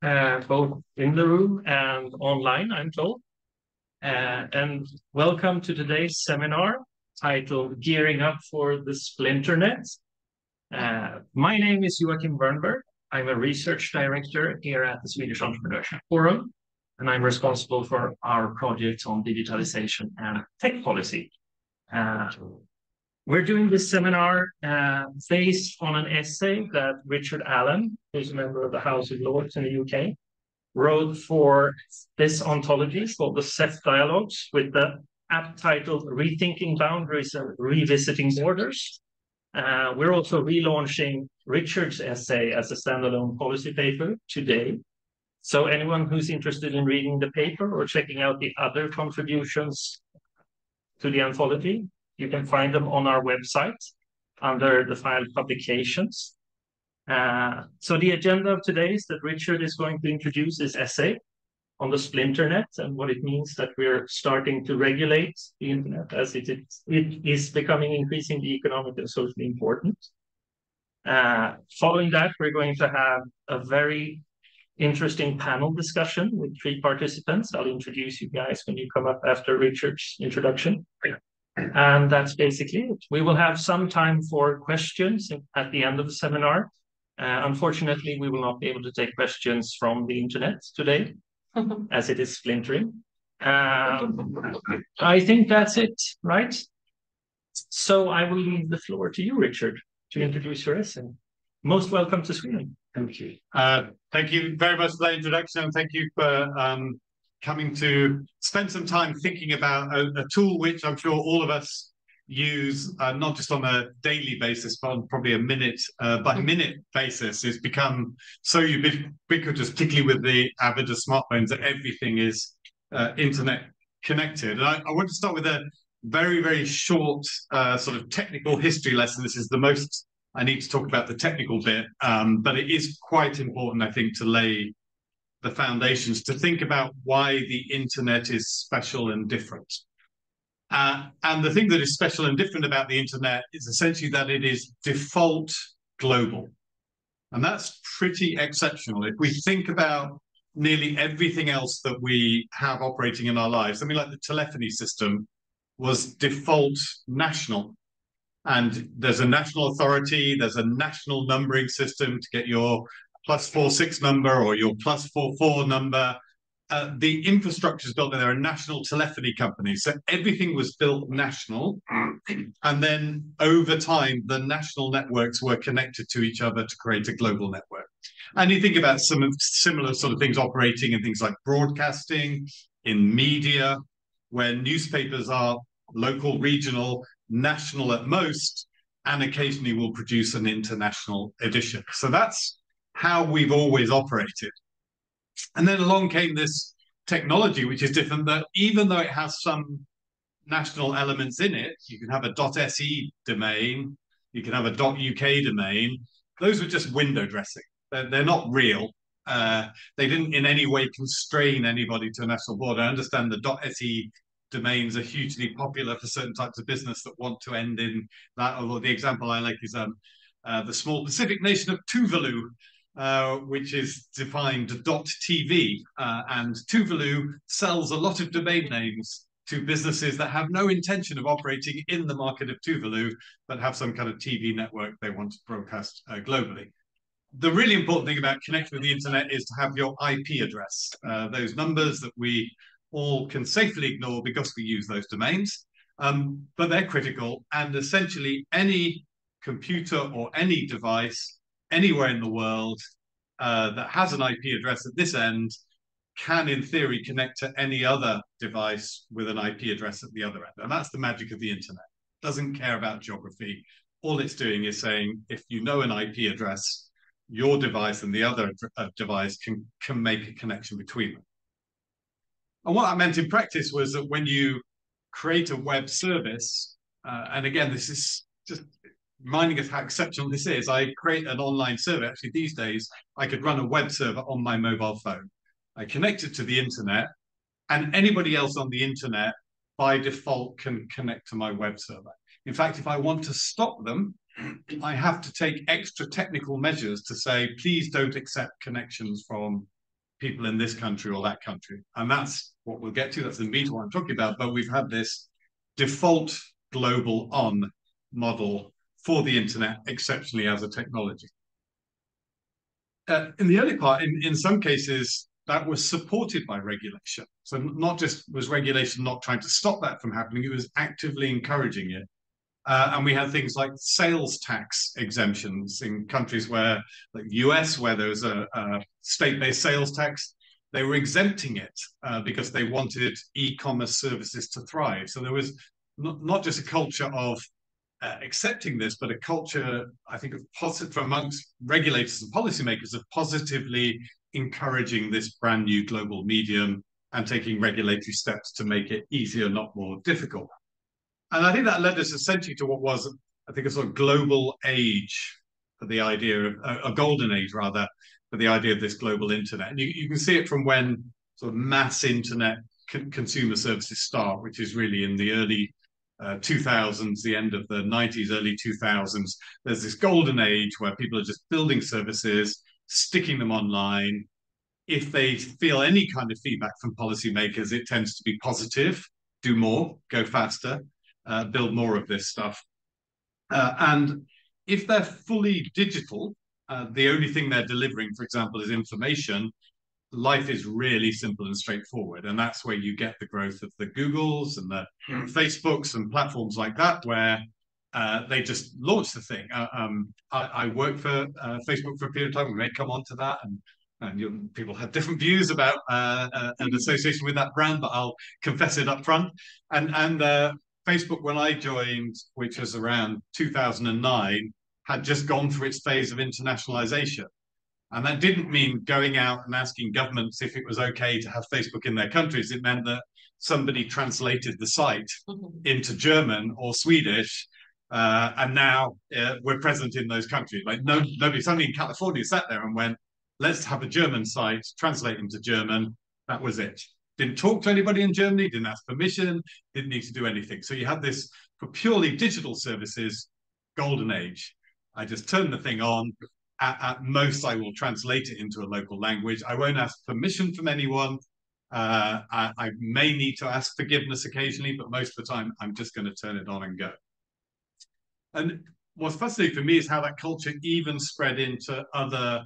both in the room and online, I'm told. And welcome to today's seminar titled Gearing Up for the Splinternet. My name is Joachim Bernberg. I'm a research director here at the Swedish Entreprenörskapsforum, and I'm responsible for our projects on digitalization and tech policy. We're doing this seminar based on an essay that Richard Allan, who's a member of the House of Lords in the UK, wrote for this ontology called the Set Dialogues, with the app titled Rethinking Boundaries and Revisiting Borders. We're also relaunching Richard's essay as a standalone policy paper today. So anyone who's interested in reading the paper or checking out the other contributions to the anthology, you can find them on our website under the file publications. So the agenda of today is that Richard is going to introduce his essay on the splinternet and what it means that we're starting to regulate the internet as it is becoming increasingly economic and socially important. Following that, we're going to have a very interesting panel discussion with 3 participants. I'll introduce you guys when you come up after Richard's introduction. And that's basically it. We will have some time for questions at the end of the seminar. Unfortunately, we will not be able to take questions from the internet today, as it is splintering. I think that's it, right? So I will leave the floor to you, Richard, to introduce your essay. Most welcome to Sweden. Thank you. Thank you very much for that introduction, and thank you for coming to spend some time thinking about a tool which I'm sure all of us use, not just on a daily basis, but on probably a minute by minute basis. It's become so ubiquitous, particularly with the advent of smartphones, that everything is internet connected. And I want to start with a very, very short sort of technical history lesson. This is the most I need to talk about the technical bit, but it is quite important, I think, to lay the foundations, to think about why the internet is special and different. And the thing that is special and different about the internet is essentially that it is default global. And that's pretty exceptional. If we think about nearly everything else that we have operating in our lives, I mean, like the telephony system was default national. And there's a national authority, there's a national numbering system to get your +46 number or your +44 number. The infrastructure is built there. There are national telephony companies. So everything was built national. And then over time, the national networks were connected to each other to create a global network. And you think about some similar sort of things operating in things like broadcasting, in media, where newspapers are local, regional, national at most, and occasionally will produce an international edition. So that's how we've always operated. And then along came this technology, which is different, that even though it has some national elements in it, you can have a .se domain, you can have a .uk domain, those were just window dressing. They're not real. They didn't in any way constrain anybody to a national border. I understand the .se domains are hugely popular for certain types of business that want to end in that. Although the example I like is the small Pacific nation of Tuvalu, which is defined .tv, and Tuvalu sells a lot of domain names to businesses that have no intention of operating in the market of Tuvalu, but have some kind of TV network they want to broadcast globally. The really important thing about connecting with the internet is to have your IP address, those numbers that we all can safely ignore because we use those domains, but they're critical. And essentially any computer or any device anywhere in the world that has an IP address at this end can, in theory, connect to any other device with an IP address at the other end. And that's the magic of the internet. It doesn't care about geography. All it's doing is saying, if you know an IP address, your device and the other device can make a connection between them. And what that meant in practice was that when you create a web service, and again, this is just reminding us how exceptional this is. I create an online server. Actually, these days, I could run a web server on my mobile phone. I connect it to the internet, and anybody else on the internet, by default, can connect to my web server. In fact, if I want to stop them, I have to take extra technical measures to say, please don't accept connections from people in this country or that country. And that's what we'll get to. That's the meat of what I'm talking about. But we've had this default global on model for the internet, exceptionally as a technology. In the early part, in some cases, that was supported by regulation. So not just was regulation not trying to stop that from happening, it was actively encouraging it. And we had things like sales tax exemptions in countries where, like the US, where there was a state-based sales tax, they were exempting it because they wanted e-commerce services to thrive. So there was not just a culture of accepting this, but a culture, I think, of positive amongst regulators and policymakers of positively encouraging this brand new global medium and taking regulatory steps to make it easier, not more difficult. And I think that led us essentially to what was, I think, a sort of global age for the idea of a golden age, rather, for the idea of this global internet. And you can see it from when sort of mass internet consumer services start, which is really in the early 2000s, the end of the 90s, early 2000s. There's this golden age where people are just building services, sticking them online. If they feel any kind of feedback from policymakers, it tends to be positive. Do more, go faster, build more of this stuff. And if they're fully digital, the only thing they're delivering, for example, is information, life is really simple and straightforward. And that's where you get the growth of the Googles and the Facebooks and platforms like that, where they just launch the thing. I worked for Facebook for a period of time. We may come on to that. And people have different views about an association with that brand, but I'll confess it up front. And Facebook, when I joined, which was around 2009, had just gone through its phase of internationalization. And that didn't mean going out and asking governments if it was okay to have Facebook in their countries. It meant that somebody translated the site into German or Swedish, and now we're present in those countries. Like somebody in California sat there and went, let's have a German site, translate into German. That was it. Didn't talk to anybody in Germany, didn't ask permission, didn't need to do anything. So you had this, for purely digital services, golden age. I just turn the thing on. At most, I will translate it into a local language. I won't ask permission from anyone. I may need to ask forgiveness occasionally, but most of the time, I'm just going to turn it on and go. And what's fascinating for me is how that culture even spread into other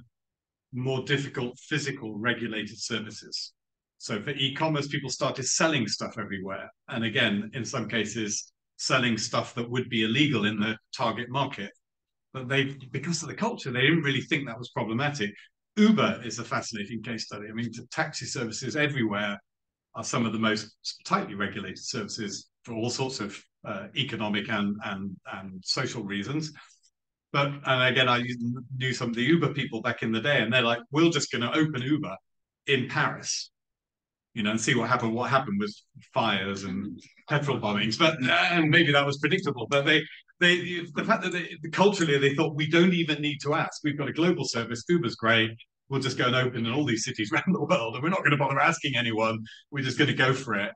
more difficult physical regulated services. So for e-commerce, people started selling stuff everywhere. And again, in some cases, selling stuff that would be illegal in the target market. But because of the culture, they didn't really think that was problematic. Uber is a fascinating case study. I mean, taxi services everywhere are some of the most tightly regulated services for all sorts of economic and social reasons. And again, I knew some of the Uber people back in the day, and they're like, we're just going to open Uber in Paris, and see what happened. What happened was fires and petrol bombings, and maybe that was predictable. But the fact that culturally they thought we don't even need to ask. We've got a global service. Uber's great. We'll just go and open in all these cities around the world, and we're not going to bother asking anyone. We're just going to go for it.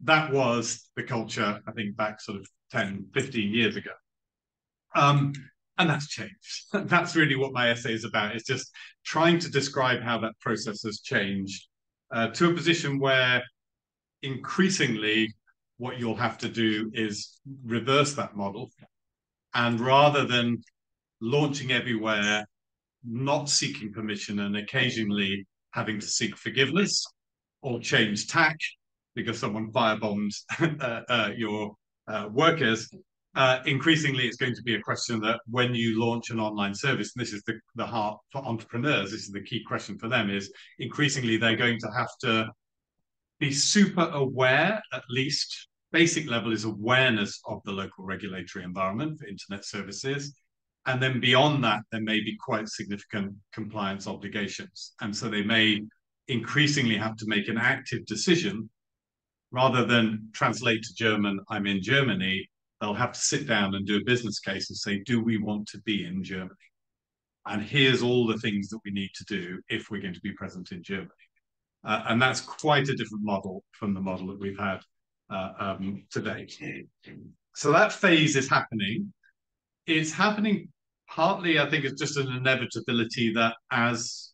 That was the culture, I think, back sort of 10, 15 years ago. And that's changed. That's really what my essay is about. It's just trying to describe how that process has changed to a position where increasingly what you'll have to do is reverse that model. And rather than launching everywhere, not seeking permission and occasionally having to seek forgiveness or change tack because someone firebombed your workers, increasingly it's going to be a question that when you launch an online service, and this is the heart for entrepreneurs, this is the key question for them, is increasingly they're going to have to be super aware, at least basic level is awareness of the local regulatory environment for internet services. And then beyond that, there may be quite significant compliance obligations. And so they may increasingly have to make an active decision rather than translate to German, I'm in Germany. They'll have to sit down and do a business case and say, do we want to be in Germany? And here's all the things that we need to do if we're going to be present in Germany. And that's quite a different model from the model that we've had today. So that phase is happening. It's happening partly, I think, it's just an inevitability that as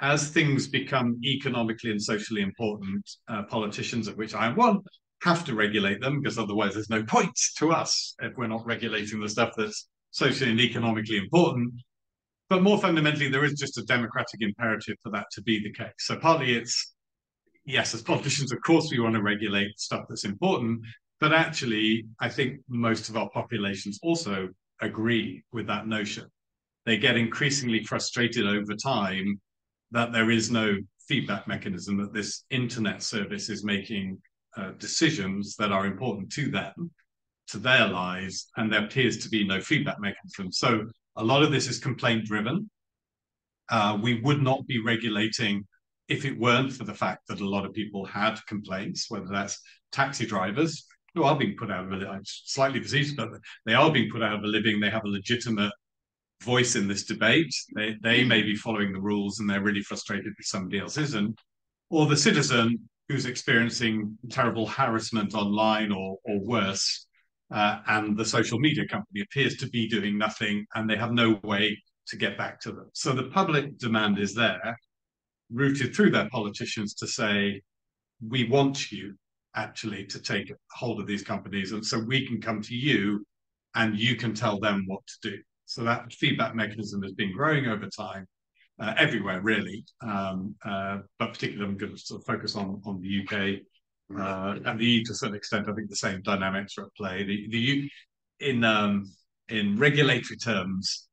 as things become economically and socially important, politicians, of which I am one, have to regulate them, because otherwise there's no point to us if we're not regulating the stuff that's socially and economically important. But more fundamentally, there is just a democratic imperative for that to be the case. So partly it's, yes, as politicians, of course, we want to regulate stuff that's important, but actually, I think most of our populations also agree with that notion. They get increasingly frustrated over time that there is no feedback mechanism, that this internet service is making decisions that are important to them, to their lives, and there appears to be no feedback mechanism. So a lot of this is complaint driven. We would not be regulating if it weren't for the fact that a lot of people had complaints, whether that's taxi drivers who are being put out of a living. I'm slightly facetious, but they are being put out of a living. They have a legitimate voice in this debate. They may be following the rules and they're really frustrated that somebody else isn't. Or the citizen who's experiencing terrible harassment online or worse, and the social media company appears to be doing nothing and they have no way to get back to them. So the public demand is there, rooted through their politicians, to say, we want you actually to take hold of these companies, and so we can come to you and you can tell them what to do. So that feedback mechanism has been growing over time, everywhere really, but particularly I'm going to sort of focus on the UK and the EU to a certain extent. I think the same dynamics are at play. In regulatory terms,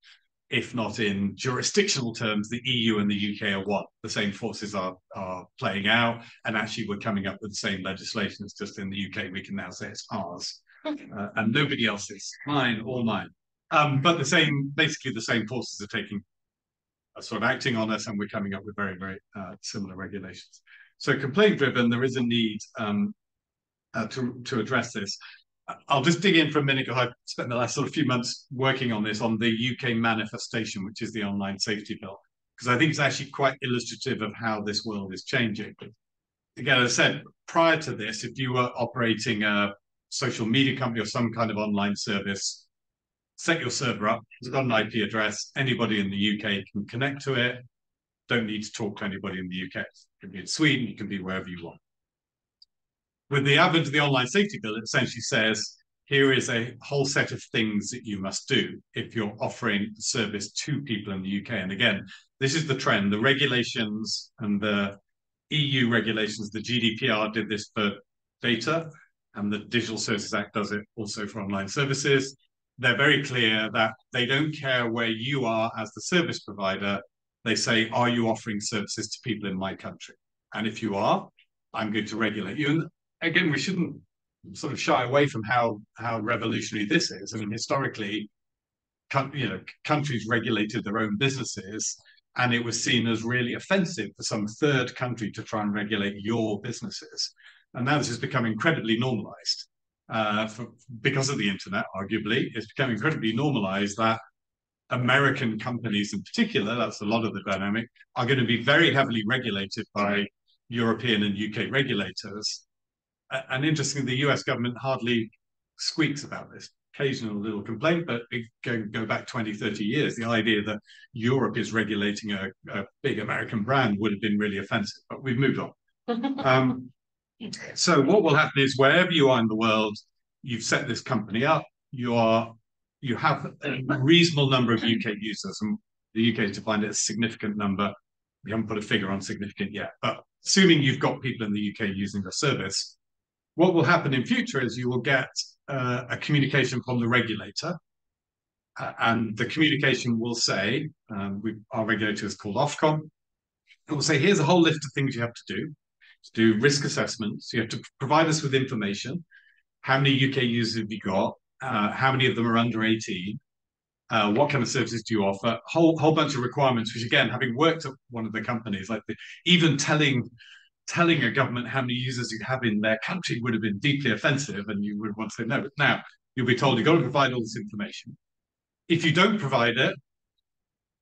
if not in jurisdictional terms, the EU and the UK are one. The same forces are playing out, and actually we're coming up with the same legislation. It's just in the UK we can now say it's ours, and nobody else's, mine, all mine. But basically the same forces are sort of acting on us, and we're coming up with very, very similar regulations. So complaint driven, there is a need to address this. I'll just dig in for a minute, because I've spent the last sort of few months working on this, on the UK manifestation, which is the online safety bill, because I think it's actually quite illustrative of how this world is changing. Again, as I said, prior to this, if you were operating a social media company or some kind of online service, set your server up, it's got an IP address, anybody in the UK can connect to it, don't need to talk to anybody in the UK. You can be in Sweden, you can be wherever you want. With the advent of the online safety bill, it essentially says, here is a whole set of things that you must do if you're offering service to people in the UK. And again, this is the trend. The regulations and the EU regulations, the GDPR did this for data, and the Digital Services Act does it also for online services. They're very clear that they don't care where you are as the service provider. They say, are you offering services to people in my country? And if you are, I'm going to regulate you. And again, we shouldn't sort of shy away from how revolutionary this is. I mean, historically, countries regulated their own businesses, and it was seen as really offensive for some third country to try and regulate your businesses. And now this has become incredibly normalized because of the internet, arguably. It's become incredibly normalized that American companies in particular, that's a lot of the dynamic, are going to be very heavily regulated by European and UK regulators. And interestingly, the US government hardly squeaks about this. Occasional little complaint, but go back 20, 30 years, the idea that Europe is regulating a big American brand would have been really offensive, but we've moved on. So what will happen is, wherever you are in the world, you've set this company up, you have a reasonable number of UK users, and the UK is defined as a significant number. We haven't put a figure on significant yet, but assuming you've got people in the UK using the service, what will happen in future is you will get a communication from the regulator, and the communication will say, our regulator is called Ofcom, it will say, here's a whole list of things you have to do risk assessments, you have to provide us with information, how many UK users have you got, how many of them are under 18, what kind of services do you offer, whole bunch of requirements, which again, having worked at one of the companies, like even telling a government how many users you have in their country would have been deeply offensive, and you would want to say no. But now you'll be told you've got to provide all this information. If you don't provide it,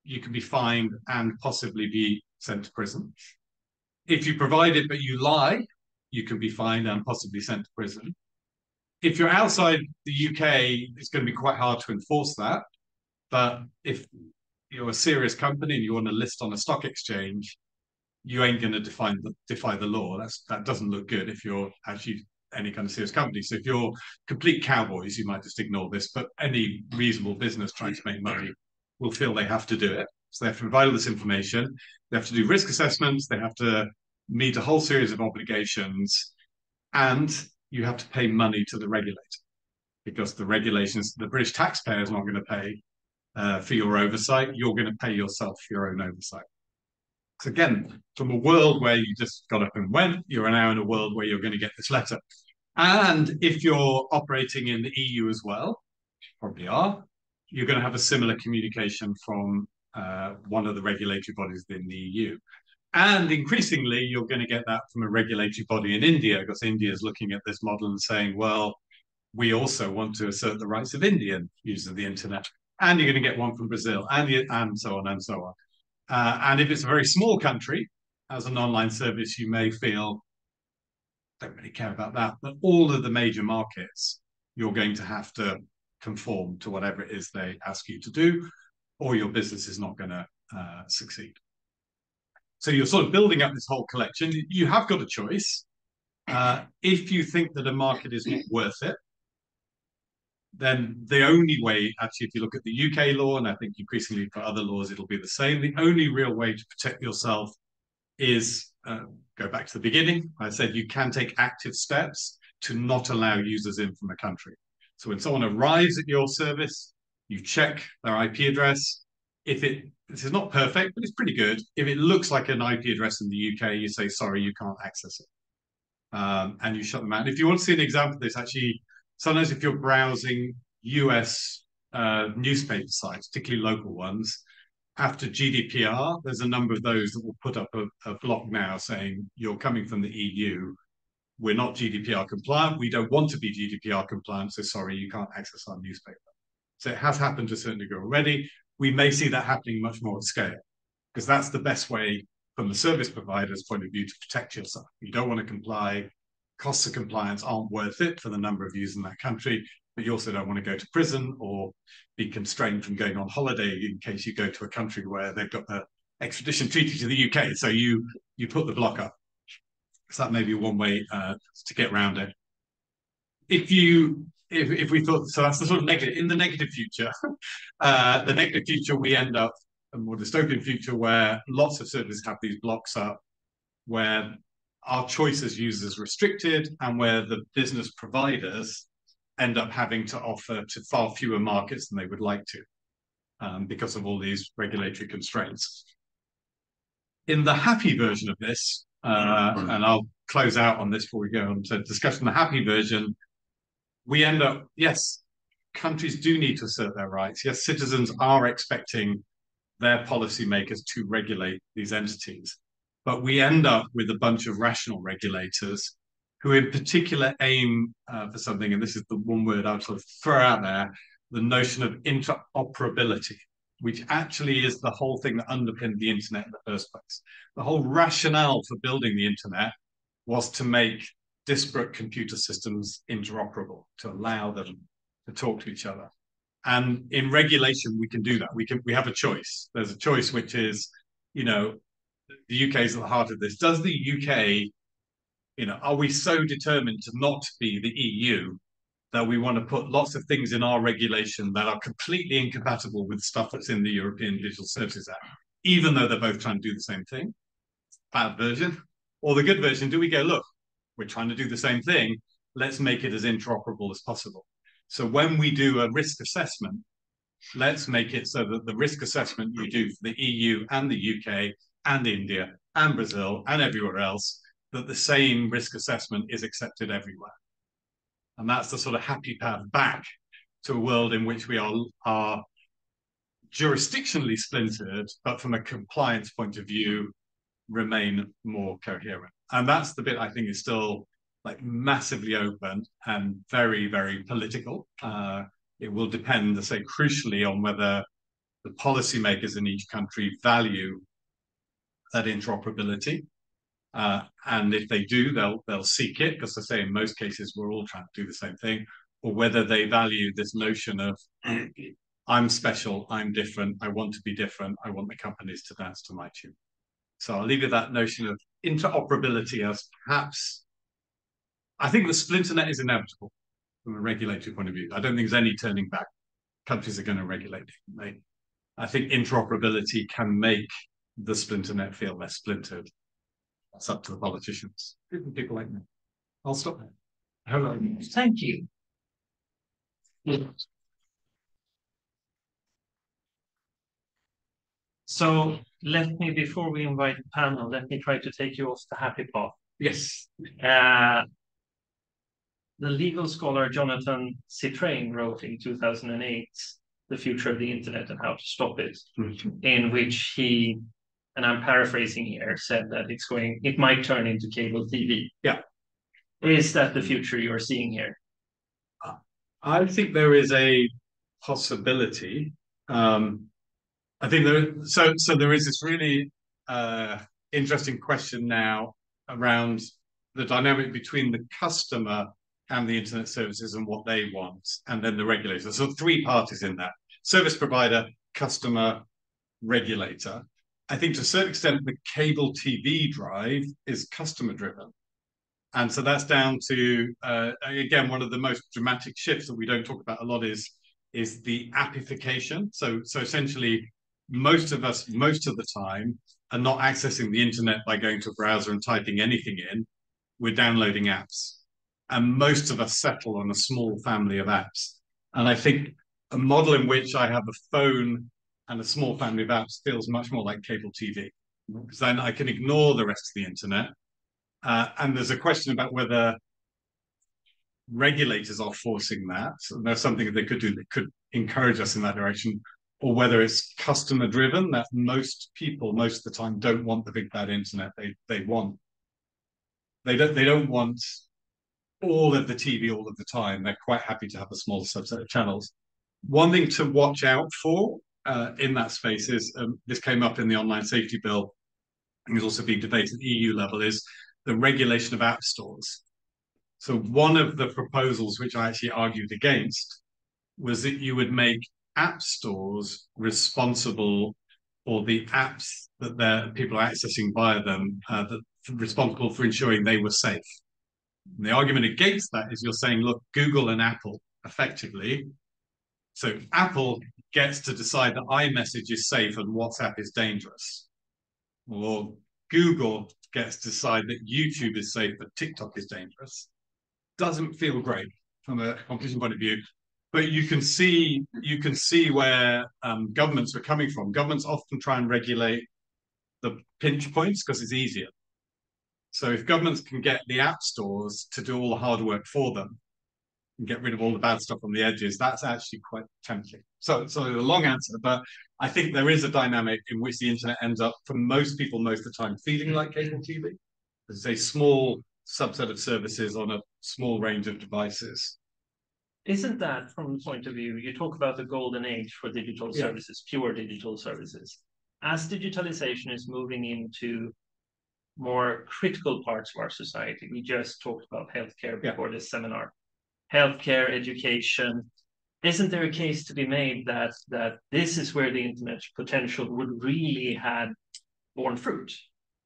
you can be fined and possibly be sent to prison. If you provide it but you lie, you can be fined and possibly sent to prison. If you're outside the UK, it's going to be quite hard to enforce that. But if you're a serious company and you want to list on a stock exchange, you ain't going to defy the law. That doesn't look good if you're actually any kind of serious company. So if you're complete cowboys, you might just ignore this, but any reasonable business trying to make money will feel they have to do it. So they have to provide all this information. They have to do risk assessments. They have to meet a whole series of obligations, and you have to pay money to the regulator, because the regulations, the British taxpayer is not going to pay for your oversight. You're going to pay yourself for your own oversight. So again, from a world where you just got up and went, you're now in a world where you're going to get this letter. And if you're operating in the EU as well, probably are, you're going to have a similar communication from one of the regulatory bodies within the EU. And increasingly, you're going to get that from a regulatory body in India, because India is looking at this model and saying, well, we also want to assert the rights of Indian users of the internet. And you're going to get one from Brazil, and so on and so on. And if it's a very small country, as an online service, you may feel, don't really care about that. But all of the major markets, you're going to have to conform to whatever it is they ask you to do, or your business is not going to succeed. So you're sort of building up this whole collection. You have got a choice. If you think that a market is not worth it, then the only way, actually, if you look at the UK law, and I think increasingly for other laws, it'll be the same, the only real way to protect yourself is, go back to the beginning, I said you can take active steps to not allow users in from a country. So when someone arrives at your service, you check their IP address. This is not perfect, but it's pretty good. If it looks like an IP address in the UK, you say, sorry, you can't access it. And you shut them out. And if you want to see an example of this, actually, sometimes if you're browsing US newspaper sites, particularly local ones, after GDPR, there's a number of those that will put up a block now saying, you're coming from the EU, we're not GDPR compliant, we don't want to be GDPR compliant, so sorry, you can't access our newspaper. So it has happened to a certain degree already. We may see that happening much more at scale, because that's the best way from the service provider's point of view to protect yourself. You don't want to comply. Costs of compliance aren't worth it for the number of users in that country, but you also don't want to go to prison or be constrained from going on holiday in case you go to a country where they've got the extradition treaty to the UK. So you put the block up. So that may be one way to get around it. If we thought, so that's the sort of negative. In the negative future, we end up a more dystopian future where lots of services have these blocks up, where our choice as users restricted, and where the business providers end up having to offer to far fewer markets than they would like to, because of all these regulatory constraints. In the happy version of this, and I'll close out on this before we go on to discussion, the happy version, we end up, yes, countries do need to assert their rights. Yes, citizens are expecting their policymakers to regulate these entities. But we end up with a bunch of rational regulators who in particular aim for something, and this is the one word I would sort of throw out there, the notion of interoperability, which actually is the whole thing that underpinned the internet in the first place. The whole rationale for building the internet was to make disparate computer systems interoperable, to allow them to talk to each other. And in regulation, we can do that. We have a choice. There's a choice, which is, the UK is at the heart of this. Does the UK, are we so determined to not be the EU that we want to put lots of things in our regulation that are completely incompatible with stuff that's in the European Digital Services Act, even though they're both trying to do the same thing? Bad version. Or the good version, do we go, look, we're trying to do the same thing, let's make it as interoperable as possible. So when we do a risk assessment, let's make it so that the risk assessment you do for the EU and the UK and India and Brazil and everywhere else, that the same risk assessment is accepted everywhere. And that's the sort of happy path back to a world in which we are jurisdictionally splintered, but from a compliance point of view, remain more coherent. And that's the bit I think is still like massively open and very, very political. It will depend, to say, crucially on whether the policymakers in each country value that interoperability. And if they do, they'll seek it, because I say in most cases we're all trying to do the same thing, or whether they value this notion of I'm special, I'm different, I want to be different, I want the companies to dance to my tune. So I'll leave you that notion of interoperability as perhaps, I think the splinternet is inevitable from a regulatory point of view. I don't think there's any turning back. Countries are going to regulate differently. I think interoperability can make the splinternet feel less splintered. That's up to the politicians, people like me. I'll stop there. Hello. Thank you. So let me, before we invite the panel, let me try to take you off the happy path. Yes. The legal scholar Jonathan Citrain wrote in 2008, The Future of the Internet and How to Stop It, in which he, and I'm paraphrasing here, said that it might turn into cable TV. Yeah. Is that the future you're seeing here? I think there is a possibility. I think there is this really interesting question now around the dynamic between the customer and the internet services and what they want, and then the regulator. So three parties in that: service provider, customer, regulator. I think to a certain extent the cable TV drive is customer driven. And so that's down to, again, one of the most dramatic shifts that we don't talk about a lot is the appification. So essentially, most of us, most of the time, are not accessing the internet by going to a browser and typing anything in. We're downloading apps. And most of us settle on a small family of apps. And I think a model in which I have a phone and a small family of apps feels much more like cable TV, because then I can ignore the rest of the internet. And there's a question about whether regulators are forcing that, and there's something that they could do that could encourage us in that direction, or whether it's customer driven, that most people most of the time don't want the big bad internet. They don't want all of the TV all of the time. They're quite happy to have a small subset of channels. One thing to watch out for in that space is, this came up in the online safety bill, and is also being debated at the EU level, is the regulation of app stores. So one of the proposals which I actually argued against was that you would make app stores responsible for the apps that people are accessing via them, responsible for ensuring they were safe. And the argument against that is you're saying, look, Google and Apple effectively. So Apple gets to decide that iMessage is safe and WhatsApp is dangerous. Or Google gets to decide that YouTube is safe but TikTok is dangerous. Doesn't feel great from a competition point of view. But you can see where governments are coming from. Governments often try and regulate the pinch points because it's easier. So if governments can get the app stores to do all the hard work for them and get rid of all the bad stuff on the edges, that's actually quite tempting. So a long answer, but I think there is a dynamic in which the internet ends up, for most people, most of the time, feeling like cable TV. There's a small subset of services on a small range of devices. Isn't that, from the point of view, you talk about the golden age for digital services, pure digital services. As digitalization is moving into more critical parts of our society, we just talked about healthcare before this seminar, healthcare, education, isn't there a case to be made that this is where the internet's potential would really have borne fruit?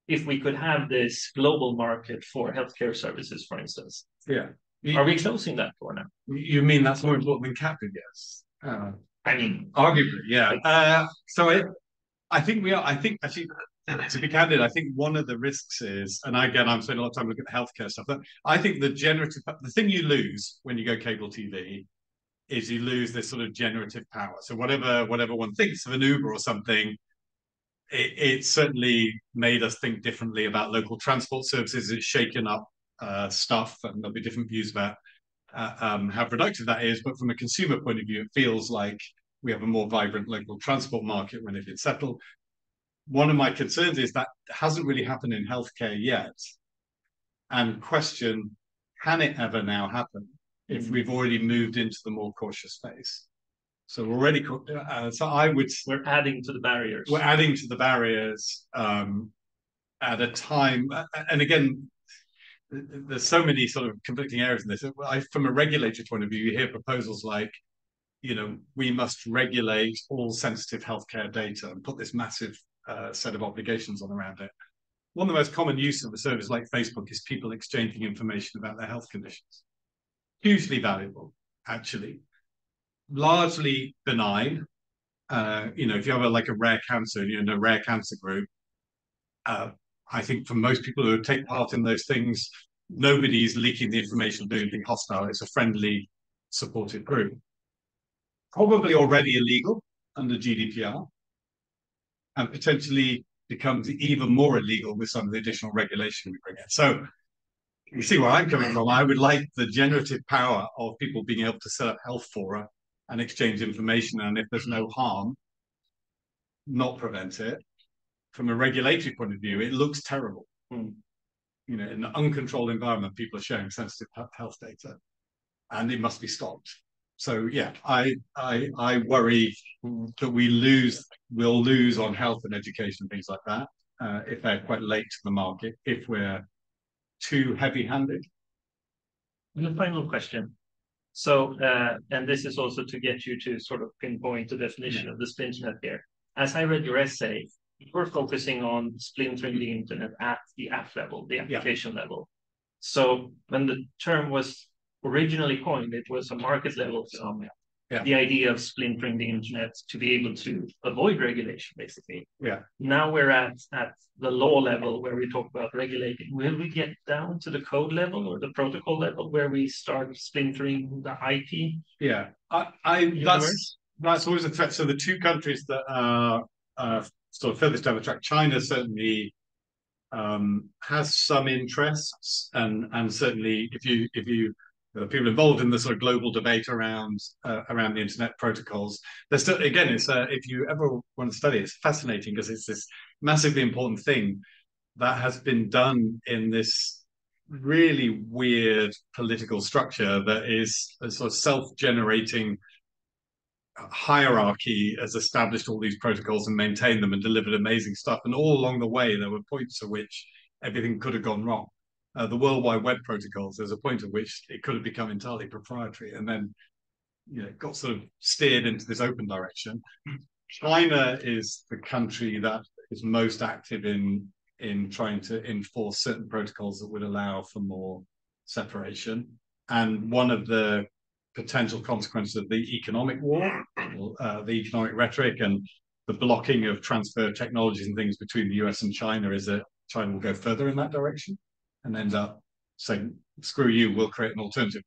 If we could have this global market for healthcare services, for instance. Yeah. Are we closing that door now? You mean that's more important than captive? Yes. I mean, arguably, yeah. I think we are. I think actually, to be candid, I think one of the risks is, and again, I'm spending a lot of time looking at the healthcare stuff, but I think the thing you lose when you go cable TV is you lose this sort of generative power. So whatever one thinks of an Uber or something, it certainly made us think differently about local transport services. It's shaken up stuff, and there'll be different views about how productive that is. But from a consumer point of view, it feels like we have a more vibrant local transport market when it gets settled. One of my concerns is that hasn't really happened in healthcare yet. And question, can it ever now happen if we've already moved into the more cautious space? So we're already, we're adding to the barriers. We're adding to the barriers at a time, and again, there's so many sort of conflicting areas in this. From a regulatory point of view, you hear proposals like, we must regulate all sensitive healthcare data and put this massive set of obligations on around it. one of the most common use of a service like Facebook is people exchanging information about their health conditions. Hugely valuable, actually. Largely benign. If you have a rare cancer and you're in a rare cancer group, I think for most people who take part in those things, nobody's leaking the information, doing anything hostile. It's a friendly, supportive group. Probably already illegal under GDPR, and potentially becomes even more illegal with some of the additional regulation we bring in. So you see where I'm coming from. I would like the generative power of people being able to set up health fora and exchange information, and if there's no harm, not prevent it. From a regulatory point of view, it looks terrible. In an uncontrolled environment, people are sharing sensitive health data, and it must be stopped. So yeah, I worry that we'll lose on health and education and things like that if they're quite late to the market, if we're too heavy-handed. And the final question. So, and this is also to get you to sort of pinpoint the definition of the splinternet here. As I read your essay, we're focusing on splintering the internet at the app level, the application level. So when the term was originally coined, it was a market level phenomenon. The idea of splintering the internet to be able to avoid regulation, basically. Now we're at the law level where we talk about regulating. Will we get down to the code level or the protocol level where we start splintering the IP? That's always a threat. So the two countries that are sort of furthest down the track, China certainly has some interests, and certainly if you people involved in the sort of global debate around the internet protocols, there's still, again, it's if you ever want to study it, it's fascinating because it's this massively important thing that has been done in this really weird political structure that is a sort of self-generating hierarchy has established all these protocols and maintained them and delivered amazing stuff. And all along the way, there were points at which everything could have gone wrong. The World Wide Web protocols, there's a point at which it could have become entirely proprietary, and then it got sort of steered into this open direction. China is the country that is most active in trying to enforce certain protocols that would allow for more separation. And one of the potential consequences of the economic war, the economic rhetoric, and the blocking of transfer of technologies and things between the US and China is that China will go further in that direction and end up saying, screw you, we'll create an alternative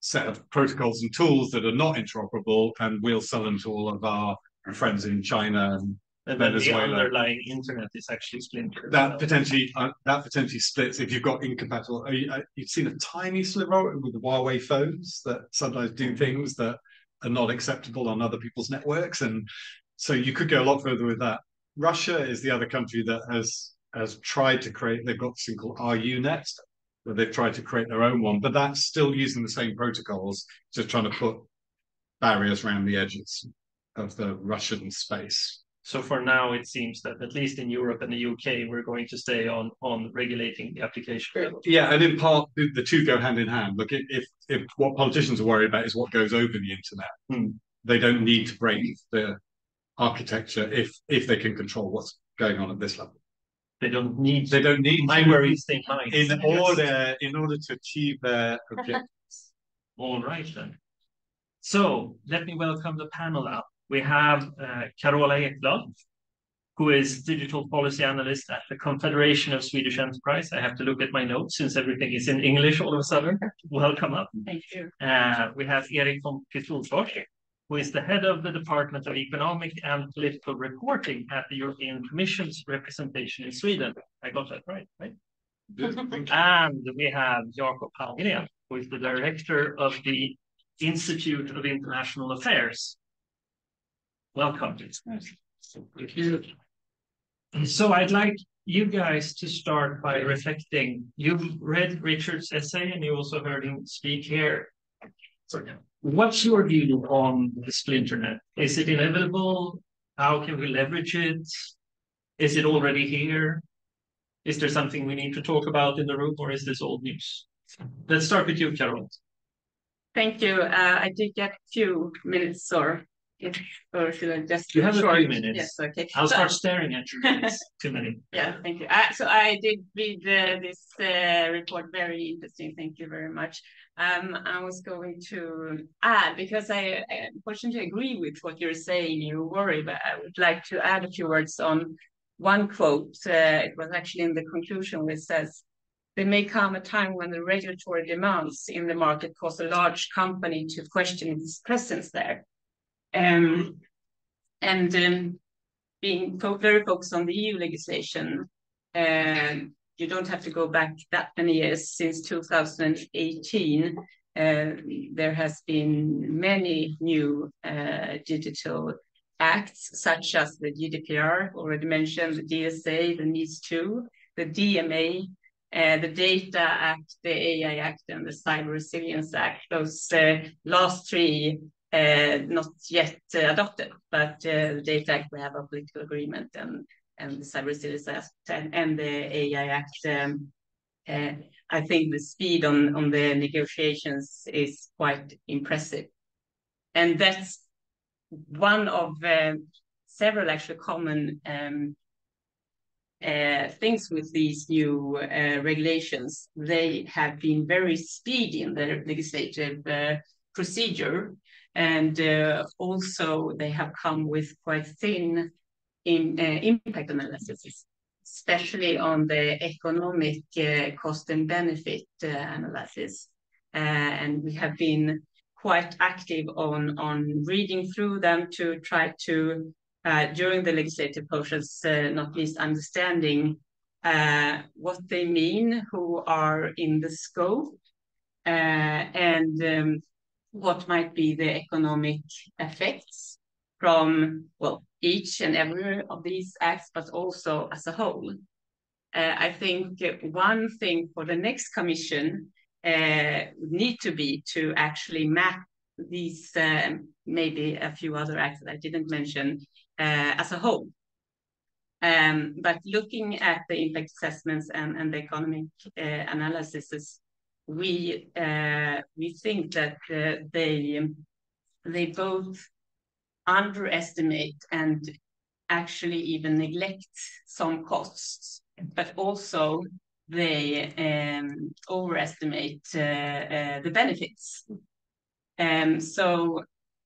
set of protocols and tools that are not interoperable, and we'll sell them to all of our friends in China and Venezuela. The underlying internet is actually splintered. That potentially splits if you've got incompatible. You've seen a tiny sliver with the Huawei phones that sometimes do things that are not acceptable on other people's networks, and so you could go a lot further with that. Russia is the other country that has tried to create. They've got this thing called RUNet, where they've tried to create their own one, but that's still using the same protocols, just trying to put barriers around the edges of the Russian space. So for now, it seems that at least in Europe and the UK, we're going to stay on regulating the application level. Yeah, and in part, the two go hand in hand. Look, if what politicians are worried about is what goes over the internet, they don't need to break the architecture if they can control what's going on at this level. They don't need. My worries think mine. In order to achieve their objectives. All right then. So let me welcome the panel up. We have Carola Ekblad, who is digital policy analyst at the Confederation of Swedish Enterprise. I have to look at my notes since everything is in English all of a sudden. Welcome up. Thank you. We have Erik von Pistolfors, who is the head of the Department of Economic and Political Reporting at the European Commission's representation in Sweden. I got that right? And we have Jakob Hallgren, who is the director of the Institute of International Affairs. Welcome. Thank you. So I'd like you guys to start by reflecting. You've read Richard's essay and you also heard him speak here. What's your view on the splinternet? Is it inevitable? How can we leverage it? Is it already here? Is there something we need to talk about in the room, or is this old news? Let's start with you, Carol. Thank you. I did get a few minutes or Or should I just You have short? a few minutes. Yes, okay. I'll start staring at you. It's too many. Yeah, thank you. So I did read this report, very interesting. Thank you very much. I was going to add, because I unfortunately agree with what you're saying, you worry, but I would like to add a few words on one quote. It was actually in the conclusion, which says, "There may come a time when the regulatory demands in the market cause a large company to question its presence there." Being very focused on the EU legislation, you don't have to go back that many years. Since 2018, there has been many new digital acts, such as the GDPR, already mentioned, the DSA, the NIS2, the DMA, the Data Act, the AI Act, and the Cyber Resilience Act. Those last three not yet adopted, but the Data Act, we have a political agreement, and the Cyber Resilience Act and the AI Act. I think the speed on the negotiations is quite impressive. And that's one of several actually common things with these new regulations. They have been very speedy in their legislative procedure. And also they have come with quite thin impact analysis, especially on the economic cost and benefit analysis. And we have been quite active on reading through them to try to, during the legislative process, not least understanding what they mean, who are in the scope, and what might be the economic effects from, well, each and every of these acts, but also as a whole. I think one thing for the next commission need to be to actually map these, maybe a few other acts that I didn't mention, as a whole. But looking at the impact assessments and the economic analysis, we think that they both underestimate and actually even neglect some costs, but also they overestimate the benefits. So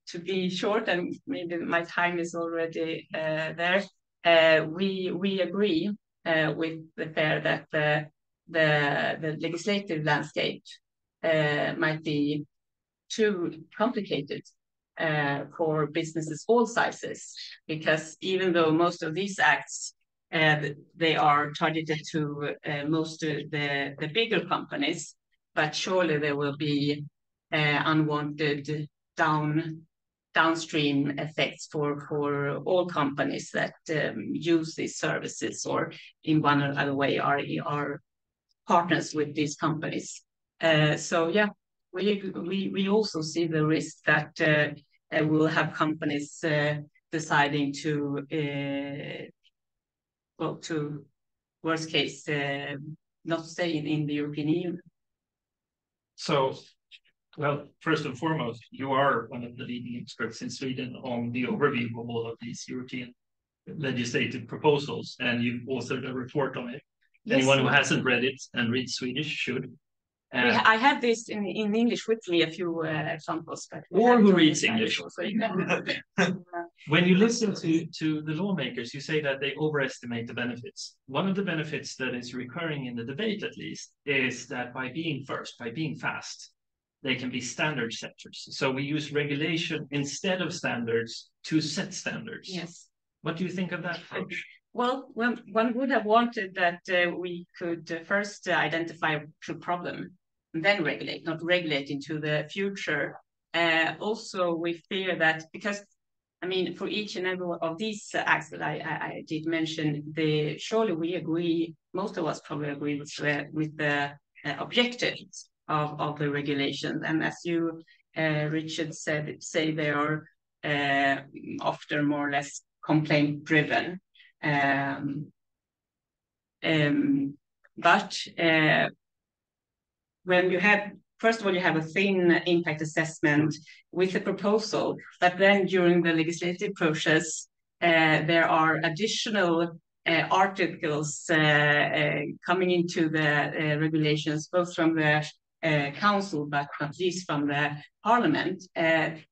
to be short, and maybe my time is already there, we agree with the pair that the legislative landscape might be too complicated for businesses all sizes, because even though most of these acts they are targeted to most of the bigger companies, but surely there will be unwanted downstream effects for all companies that use these services or in one or other way are partners with these companies. So yeah, we also see the risk that we'll have companies deciding to, well, to worst case, not stay in the European Union. So, well, first and foremost, you are one of the leading experts in Sweden on the overview of all of these European legislative proposals, and you've authored a report on it. Yes. Anyone who hasn't read it and reads Swedish should. I have this in English with me, a few examples. But or who reads English. When you listen to the lawmakers, you say that they overestimate the benefits. One of the benefits that is recurring in the debate, at least, is that by being first, by being fast, they can be standard setters. So we use regulation instead of standards to set standards. Yes. What do you think of that approach? Well, one would have wanted that we could first identify the problem and then regulate, not regulate into the future. Also, we fear that because, I mean, for each and every one of these acts that I did mention, surely we agree, most of us probably agree with the objectives of the regulations. And as you, Richard, say they are often more or less complaint-driven. But when you have first of all, you have a thin impact assessment with a proposal, but then during the legislative process, there are additional articles coming into the regulations, both from the council, but not least from the parliament.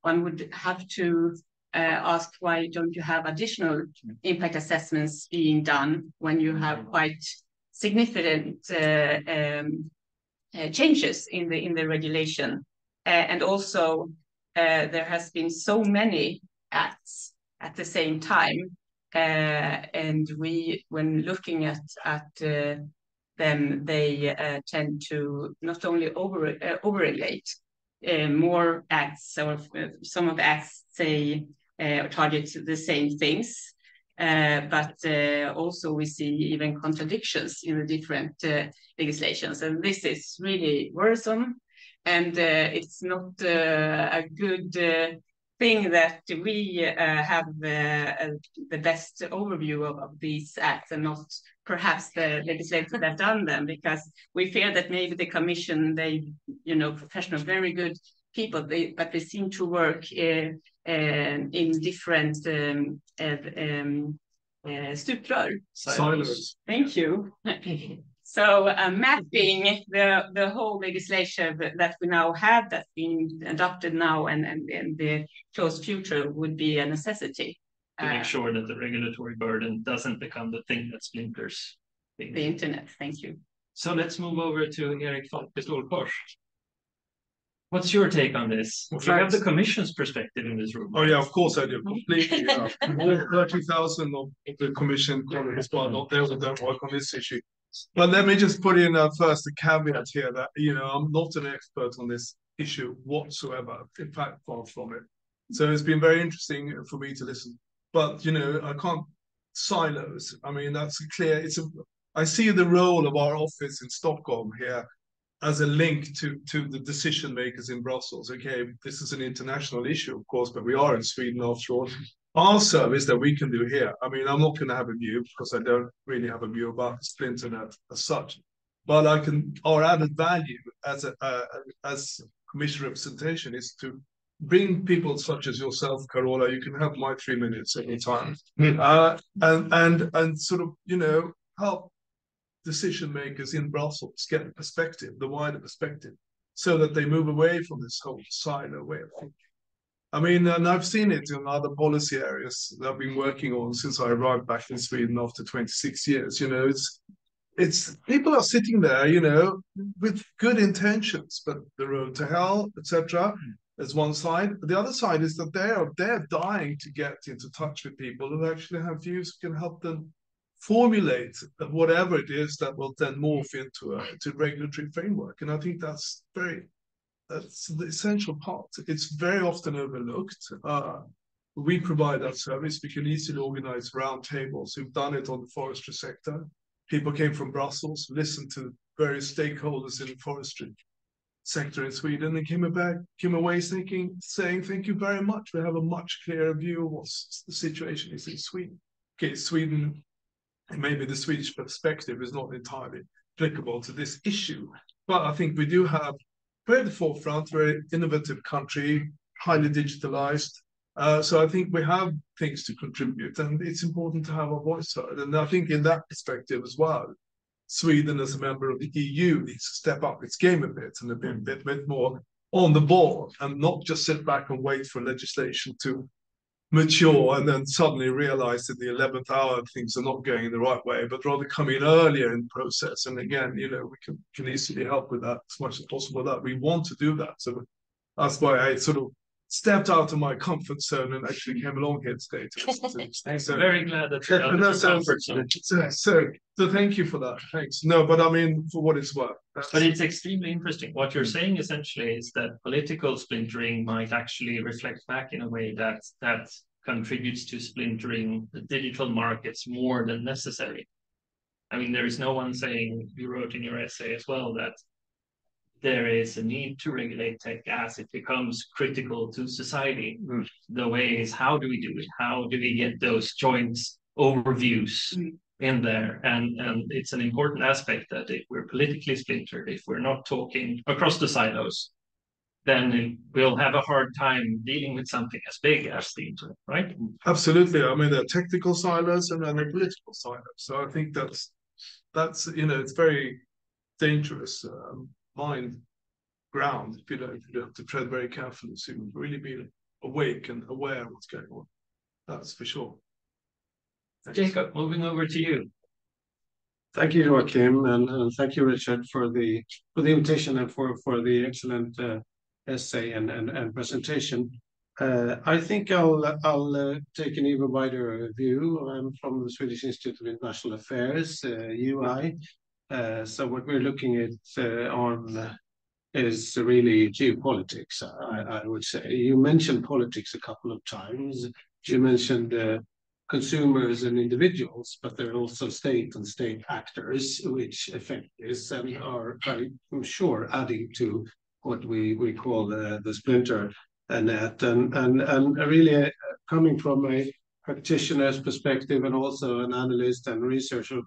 One would have to ask, why don't you have additional impact assessments being done when you have quite significant changes in the regulation? And also, there has been so many acts at the same time, and when looking at them, they tend to not only overregulate more acts, or some of the acts say target the same things, but also we see even contradictions in the different legislations, and this is really worrisome, and it's not a good thing that we have the best overview of these acts and not perhaps the legislators that have done them, because we fear that maybe the commission, they, professional, very good people, but they seem to work in different stuprör. Silos. Thank you. So mapping the whole legislation that we now have, that's being adopted now and the close future, would be a necessity. To make sure that the regulatory burden doesn't become the thing that splinters the internet. Thank you. So let's move over to Erik Folkestålkors. What's your take on this? Well, you have the Commission's perspective in this room. Oh yeah, of course I do. Completely. All 30,000 of the Commission colleagues, but not there, that don't work on this issue. But let me just put in first a caveat here that I'm not an expert on this issue whatsoever. In fact, far from it. So it's been very interesting for me to listen. But I can't silos. I mean, that's clear. I see the role of our office in Stockholm here as a link to the decision makers in Brussels. Okay, this is an international issue, of course, but we are in Sweden after all. Our service that we can do here, I mean, I'm not going to have a view because I don't really have a view about splinternet as such, but our added value as Commission representation is to bring people such as yourself, Carola. You can have my 3 minutes anytime, and sort of help decision makers in Brussels get the perspective, the wider perspective, so that they move away from this whole silo way of thinking. I mean, and I've seen it in other policy areas that I've been working on since I arrived back in Sweden after 26 years. It's people are sitting there, with good intentions, but the road to hell, etc. Is one side. The other side is that they're dying to get into touch with people who actually have views who can help them formulate whatever it is that will then morph into a regulatory framework. And I think that's the essential part. It's very often overlooked. We provide that service. We can easily organize roundtables. We've done it on the forestry sector. People came from Brussels, listened to various stakeholders in the forestry sector in Sweden, and came away saying, thank you very much. We have a much clearer view of what the situation is in Sweden. Okay, Sweden, maybe the Swedish perspective is not entirely applicable to this issue, but I think we're at the forefront, very innovative country, highly digitalized. So I think we have things to contribute, and it's important to have a voice heard. And I think in that perspective as well, Sweden as a member of the EU needs to step up its game a bit and be a bit more on the ball, and not just sit back and wait for legislation to mature and then suddenly realize that the 11th hour things are not going in the right way, but rather come in earlier in the process. And again, we can easily help with that as much as possible. That we want to do that. So that's why I sort of stepped out of my comfort zone and actually came along here today. I'm very glad that you're out of your comfort zone. So thank you for that. Thanks. No, but I mean, for what it's worth. But it's extremely interesting. What you're saying essentially is that political splintering might actually reflect back in a way that contributes to splintering the digital markets more than necessary. I mean, there is no one saying, you wrote in your essay as well, that there is a need to regulate tech as it becomes critical to society. The way is, how do we do it? How do we get those joint overviews in there, and it's an important aspect that if we're politically splintered, if we're not talking across the silos, then we'll have a hard time dealing with something as big as the internet, right? Absolutely. I mean, there are technical silos and then there are political silos. So I think that's it's very dangerous mind ground if you have to tread very carefully. So you really be awake and aware of what's going on. That's for sure. Jacob, moving over to you. Thank you, Joachim, and thank you, Richard, for the invitation and for the excellent essay and presentation. I think I'll take an even wider view. I'm from the Swedish Institute of International Affairs, UI. So what we're looking at on is really geopolitics, I would say. You mentioned politics a couple of times. You mentioned consumers and individuals, but there are also state and state actors which affect this and are, I'm sure, adding to what we call the splinter net. And really coming from a practitioner's perspective and also an analyst and researcher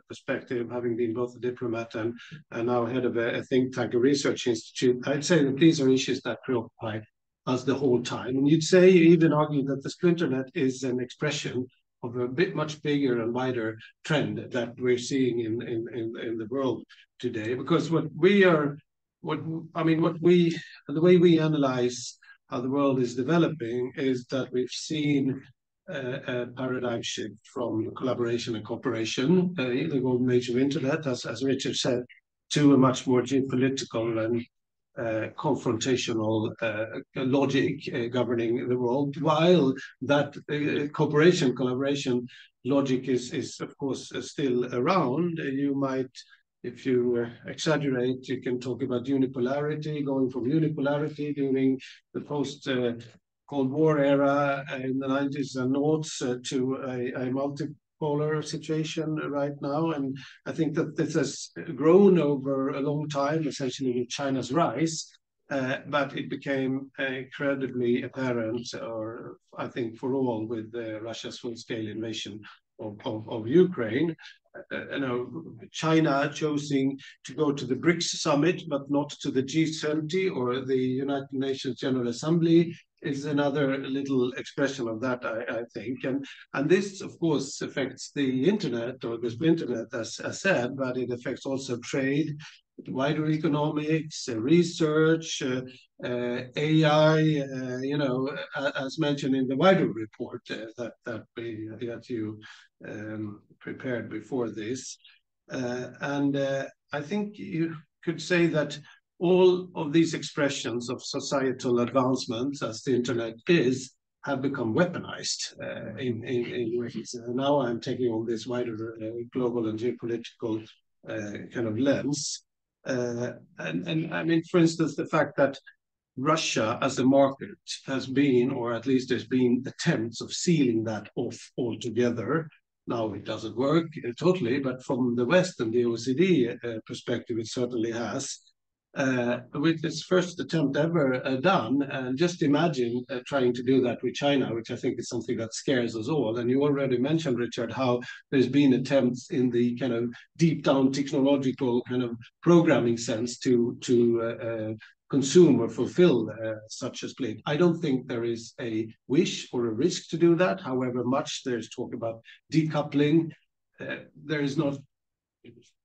perspective, having been both a diplomat and now head of a think tank, a research institute, I'd say that these are issues that preoccupy us the whole time. And you'd say, even argue that the splinter net is an expression of a much bigger and wider trend that we're seeing in the world today. Because the way we analyze how the world is developing is that we've seen a paradigm shift from collaboration and cooperation, the golden age of internet, as Richard said, to a much more geopolitical and confrontational logic governing the world, while that collaboration logic is of course still around. You might, if you exaggerate, you can talk about unipolarity, going from unipolarity during the post Cold War era in the 90s and noughts to a multipolar situation right now. And I think that this has grown over a long time, essentially with China's rise, but it became incredibly apparent, or I think for all, with Russia's full-scale invasion of Ukraine. China choosing to go to the BRICS summit, but not to the G20 or the United Nations General Assembly is another little expression of that, I think. And this, of course, affects the internet or the internet, as said, but it affects also trade, wider economics, research, AI, as mentioned in the wider report that you prepared before this. And I think you could say that all of these expressions of societal advancements, as the internet is, have become weaponized in ways. Now I'm taking on this wider global and geopolitical kind of lens. And I mean, for instance, the fact that Russia as a market has been, or at least there's been attempts of sealing that off altogether. Now it doesn't work totally, but from the West and the OECD perspective, it certainly has. With its first attempt ever done, and just imagine trying to do that with China, which I think is something that scares us all. And you already mentioned, Richard, how there's been attempts in the kind of deep down technological kind of programming sense to consume or fulfill such a split. I don't think there is a wish or a risk to do that. However much there's talk about decoupling, there is not.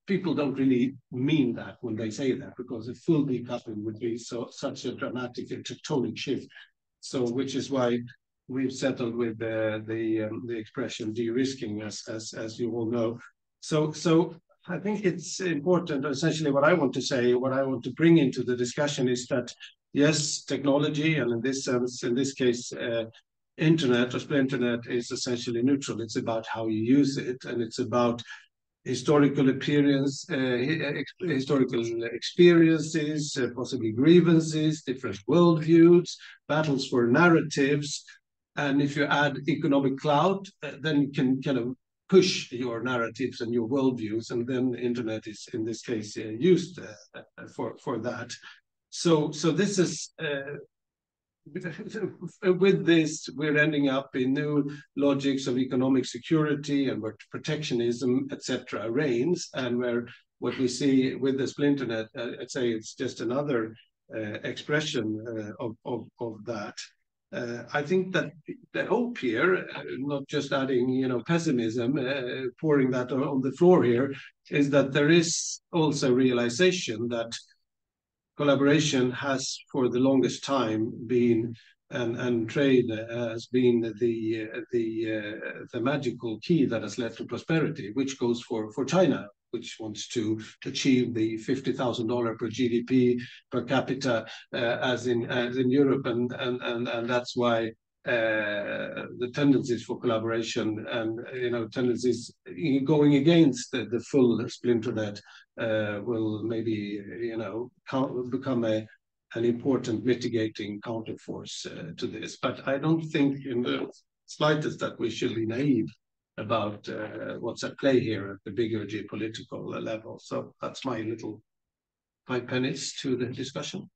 People don't really mean that when they say that, because a full decoupling would be such a dramatic and tectonic shift. So, which is why we've settled with the expression de-risking, as you all know. So I think it's important. Essentially, what I want to say, what I want to bring into the discussion is that yes, technology, and in this sense, in this case, internet or splinternet is essentially neutral. It's about how you use it, and it's about historical experiences, possibly grievances, different worldviews, battles for narratives. And if you add economic clout, then you can kind of push your narratives and your worldviews, and then the internet is, in this case, used for that. So this is with this, we're ending up in new logics of economic security and where protectionism, etc., reigns, and where what we see with the splinternet, I'd say it's just another expression of that. I think that the hope here, not just adding, pessimism, pouring that on the floor here, is that there is also realization that collaboration has for the longest time been, and trade has been the magical key that has led to prosperity, which goes for China, which wants to achieve the $50,000 per GDP per capita as in Europe, and that's why the tendencies for collaboration and tendencies going against the full splinternet will maybe become an important mitigating counterforce to this. But I don't think in the slightest that we should be naive about what's at play here at the bigger geopolitical level. So that's my little 5 pennies to the discussion.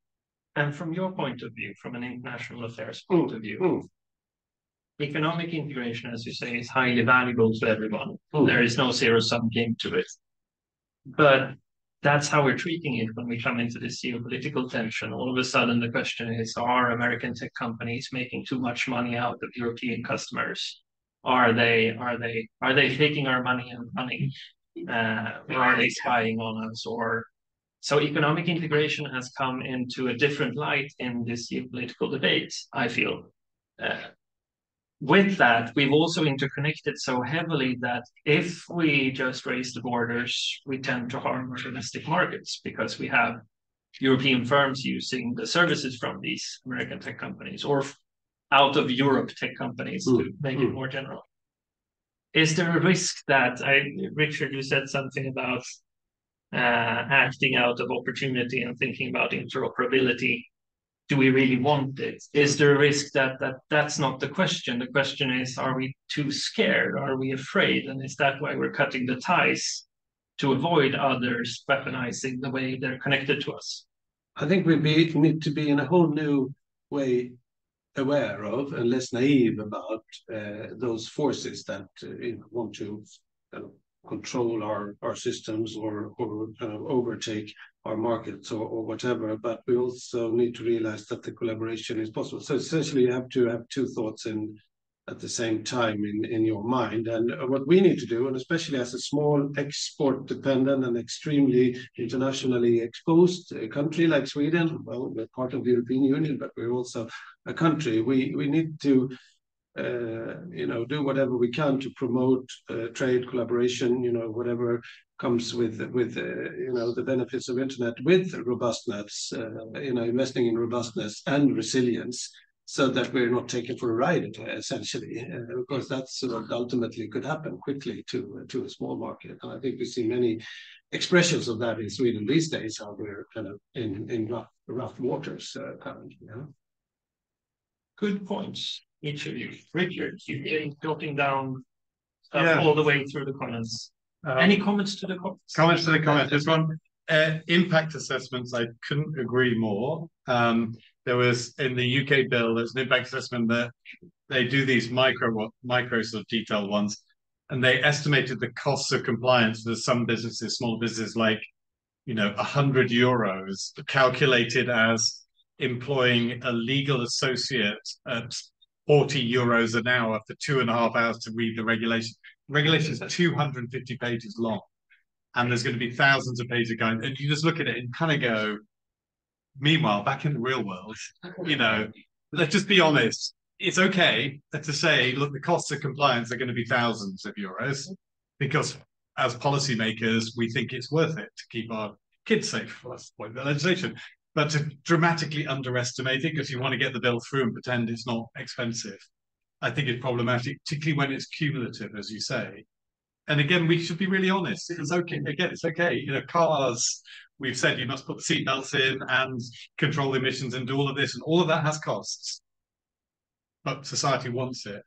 And from your point of view, from an international affairs point of view, economic integration, as you say, is highly valuable to everyone. There is no zero-sum game to it. But that's how we're treating it when we come into this geopolitical tension. All of a sudden, the question is, are American tech companies making too much money out of European customers? Are they taking our money and running? Or are they spying on us? So economic integration has come into a different light in this geopolitical debate, I feel. With that, we've also interconnected so heavily that if we just raise the borders, we tend to harm our domestic markets because we have European firms using the services from these American tech companies or out of Europe tech companies to make it more general. Is there a risk that, Richard, you said something about acting out of opportunity and thinking about interoperability? Do we really want it? Is there a risk that that's not the question? The question is, are we too scared? Are we afraid? And is that why we're cutting the ties to avoid others weaponizing the way they're connected to us? I think we need to be in a whole new way aware of and less naive about those forces that want to control our systems or overtake our markets or whatever, but we also need to realize that the collaboration is possible. So essentially you have to have two thoughts at the same time in your mind. And what we need to do, and especially as a small export dependent and extremely internationally exposed country like Sweden, well, we're part of the European Union, but we're also a country. We need to do whatever we can to promote trade, collaboration, whatever comes with the benefits of internet, with robustness, investing in robustness and resilience, so that we're not taken for a ride, essentially, because that's what ultimately could happen quickly to a small market. And I think we see many expressions of that in Sweden these days, how we're kind of in rough waters currently. Good points, each of you. Richard, you're jotting down all the way through the comments. Any comments to the comments? Comments to the comments. This one, impact assessments, I couldn't agree more. There was, in the UK bill, there's an impact assessment that they do these micro sort of detailed ones, and they estimated the costs of compliance for some businesses, small businesses, like, 100 euros, calculated as employing a legal associate at 40 euros an hour for 2.5 hours to read the regulation. The regulation is 250 pages long, and there's going to be thousands of pages of guidance. And you just look at it and kind of go, meanwhile, back in the real world, let's just be honest. It's okay to say, look, the costs of compliance are going to be thousands of euros, because as policymakers, we think it's worth it to keep our kids safe. Well, that's the point of the legislation. But to dramatically underestimate it because you want to get the bill through and pretend it's not expensive, I think it's problematic, particularly when it's cumulative, as you say. And again, we should be really honest. It's okay. Again, it's okay. Cars, we've said you must put the seatbelts in and control emissions and do all of this, and all of that has costs. But society wants it.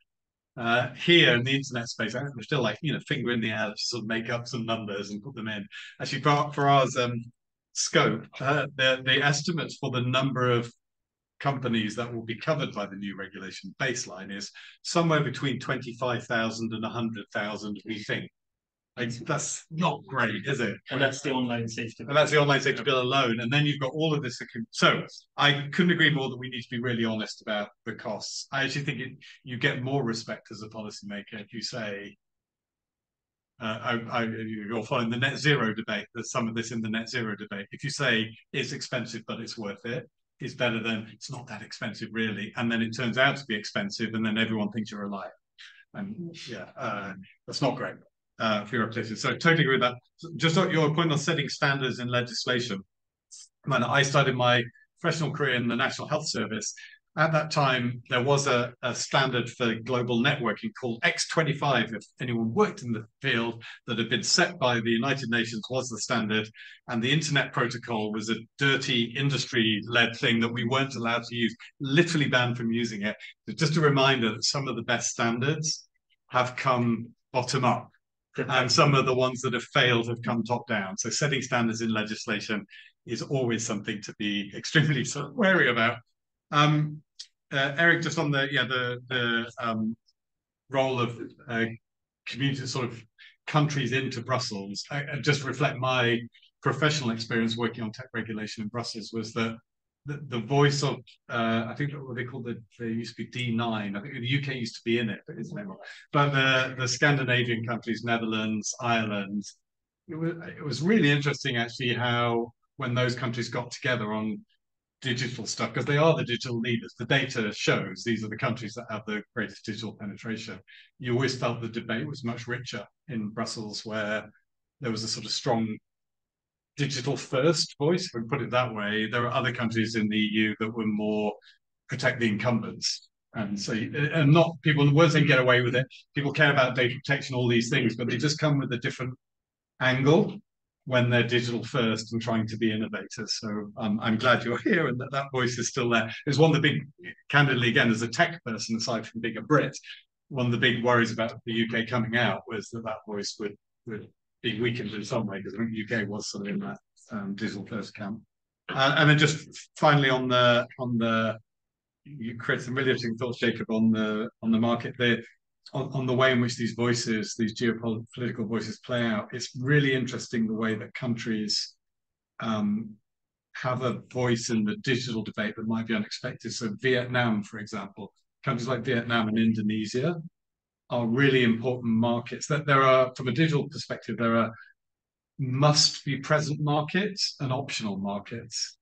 Here in the internet space, we're still like, finger in the air to sort of make up some numbers and put them in. Actually, for ours, scope, the estimates for the number of companies that will be covered by the new regulation baseline is somewhere between 25,000 and 100,000, we think. Like, that's not great, is it? And that's the online safety. And that's the online safety bill alone. And then you've got all of this. So I couldn't agree more that we need to be really honest about the costs. I actually think you get more respect as a policymaker if you say, you'll find the net zero debate. There's some of this in the net zero debate. If you say it's expensive, but it's worth it, it's better than it's not that expensive, really. And then it turns out to be expensive, and then everyone thinks you're a liar. And yeah, that's not great. For your reputation. So I totally agree with that. Just your point on setting standards in legislation. When I started my professional career in the National Health Service, at that time, there was a standard for global networking called X25, if anyone worked in the field, that had been set by the United Nations, was the standard. And the internet protocol was a dirty industry-led thing that we weren't allowed to use, literally banned from using it. So just a reminder that some of the best standards have come bottom up. And some of the ones that have failed have come top down. So setting standards in legislation is always something to be extremely sort of wary about. Eric, just on the role of community sort of countries into Brussels, I just reflect my professional experience working on tech regulation in Brussels was that the voice of I think what they called they used to be D9. I think the UK used to be in it, but it's never. But the Scandinavian countries, Netherlands, Ireland, it was really interesting actually how when those countries got together on digital stuff, because they are the digital leaders. The data shows these are the countries that have the greatest digital penetration. You always felt the debate was much richer in Brussels, where there was a sort of strong digital first voice, if we put it that way. There are other countries in the EU that were more protect the incumbents. And so, and not people weren't saying get away with it. People care about data protection, all these things, but they just come with a different angle when they're digital first and trying to be innovators. So I'm glad you're here and that voice is still there. It's one of the big, candidly, again, as a tech person, aside from being a Brit, one of the big worries about the UK coming out was that voice would be weakened in some way, because I think the UK was sort of in that digital first camp. And then just finally on the you create some really interesting thoughts, Jacob, on the market there, on the way in which these voices, these geopolitical voices play out. It's really interesting the way that countries have a voice in the digital debate that might be unexpected. So Vietnam, for example, countries like Vietnam and Indonesia are really important markets. That there are, from a digital perspective, there are must be present markets and optional markets.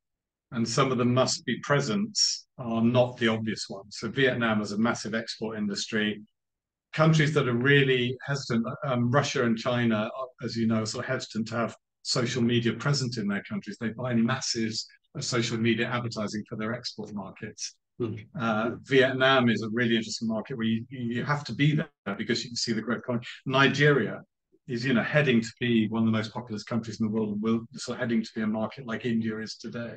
And some of the must be presents are not the obvious ones. So Vietnam has a massive export industry. Countries that are really hesitant, Russia and China, as you know, are sort of hesitant to have social media present in their countries. They buy masses of social media advertising for their export markets. Vietnam is a really interesting market where you have to be there because you can see the growth. Nigeria is, heading to be one of the most populous countries in the world, and will sort of heading to be a market like India is today.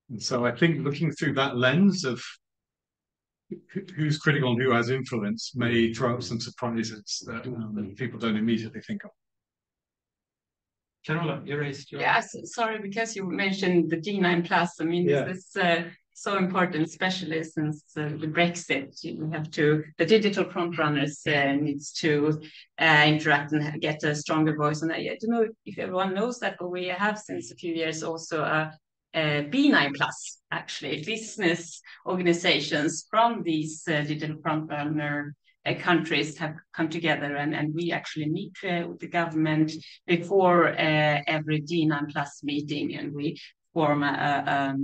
And so I think looking through that lens of who's critical and who has influence may throw up some surprises that people don't immediately think of. Carola, you raised your... Yes, sorry, because you mentioned the D9+. I mean, this is so important, especially since the Brexit. The digital frontrunners needs to interact and get a stronger voice. And I don't know if everyone knows that, but we have since a few years also a B9+, actually, business organizations from these digital frontrunner countries have come together, and we actually meet with the government before every D9+ meeting, and we form a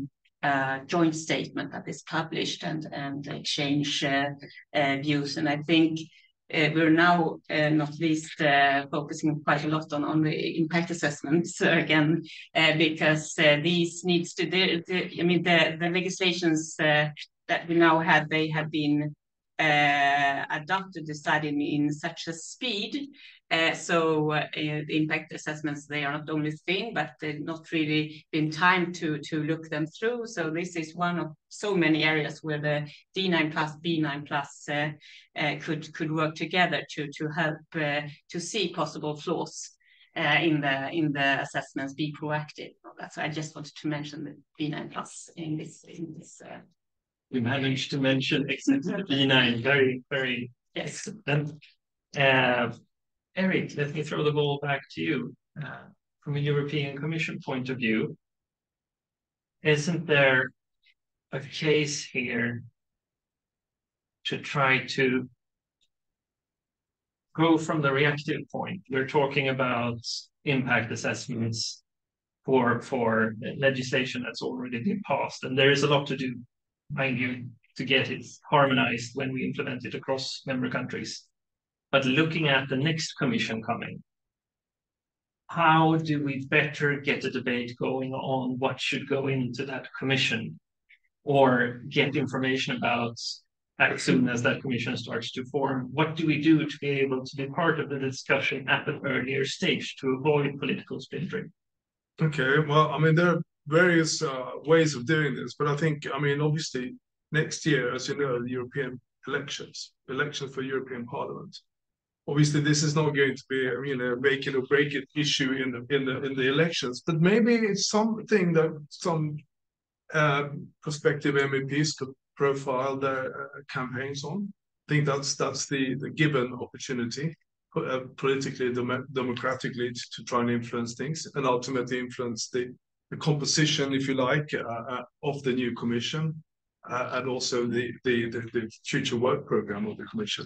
joint statement that is published and exchange views. And I think we're now not least focusing quite a lot on the impact assessments again, because these needs to, the legislations that we now have, they have been adopted, decided in such a speed. So the impact assessments, they are not only thin, but they've not really been time to look them through. So this is one of so many areas where the D9+, B9+ could work together to help to see possible flaws in the assessments, be proactive. So I just wanted to mention the B9+ in this We managed to mention except B9. Very, very excellent. Eric, let me throw the ball back to you. From a European Commission point of view, isn't there a case here to try to go from the reactive point? We're talking about impact assessments for legislation that's already been passed, and there is a lot to do, mind you, to get it harmonized when we implement it across member countries. But looking at the next commission coming, how do we better get a debate going on what should go into that commission, or get information about as soon as that commission starts to form? What do we do to be able to be part of the discussion at an earlier stage to avoid political splintering? Okay, well, I mean, there are various ways of doing this, but I think, I mean, obviously, next year, as you know, the European elections for European Parliament. Obviously, this is not going to be, you know, make it or break it issue in the elections, but maybe it's something that some prospective MEPs could profile their campaigns on. I think that's the given opportunity, politically, democratically, to try and influence things and ultimately influence the composition, if you like, of the new commission, and also the future work program of the commission.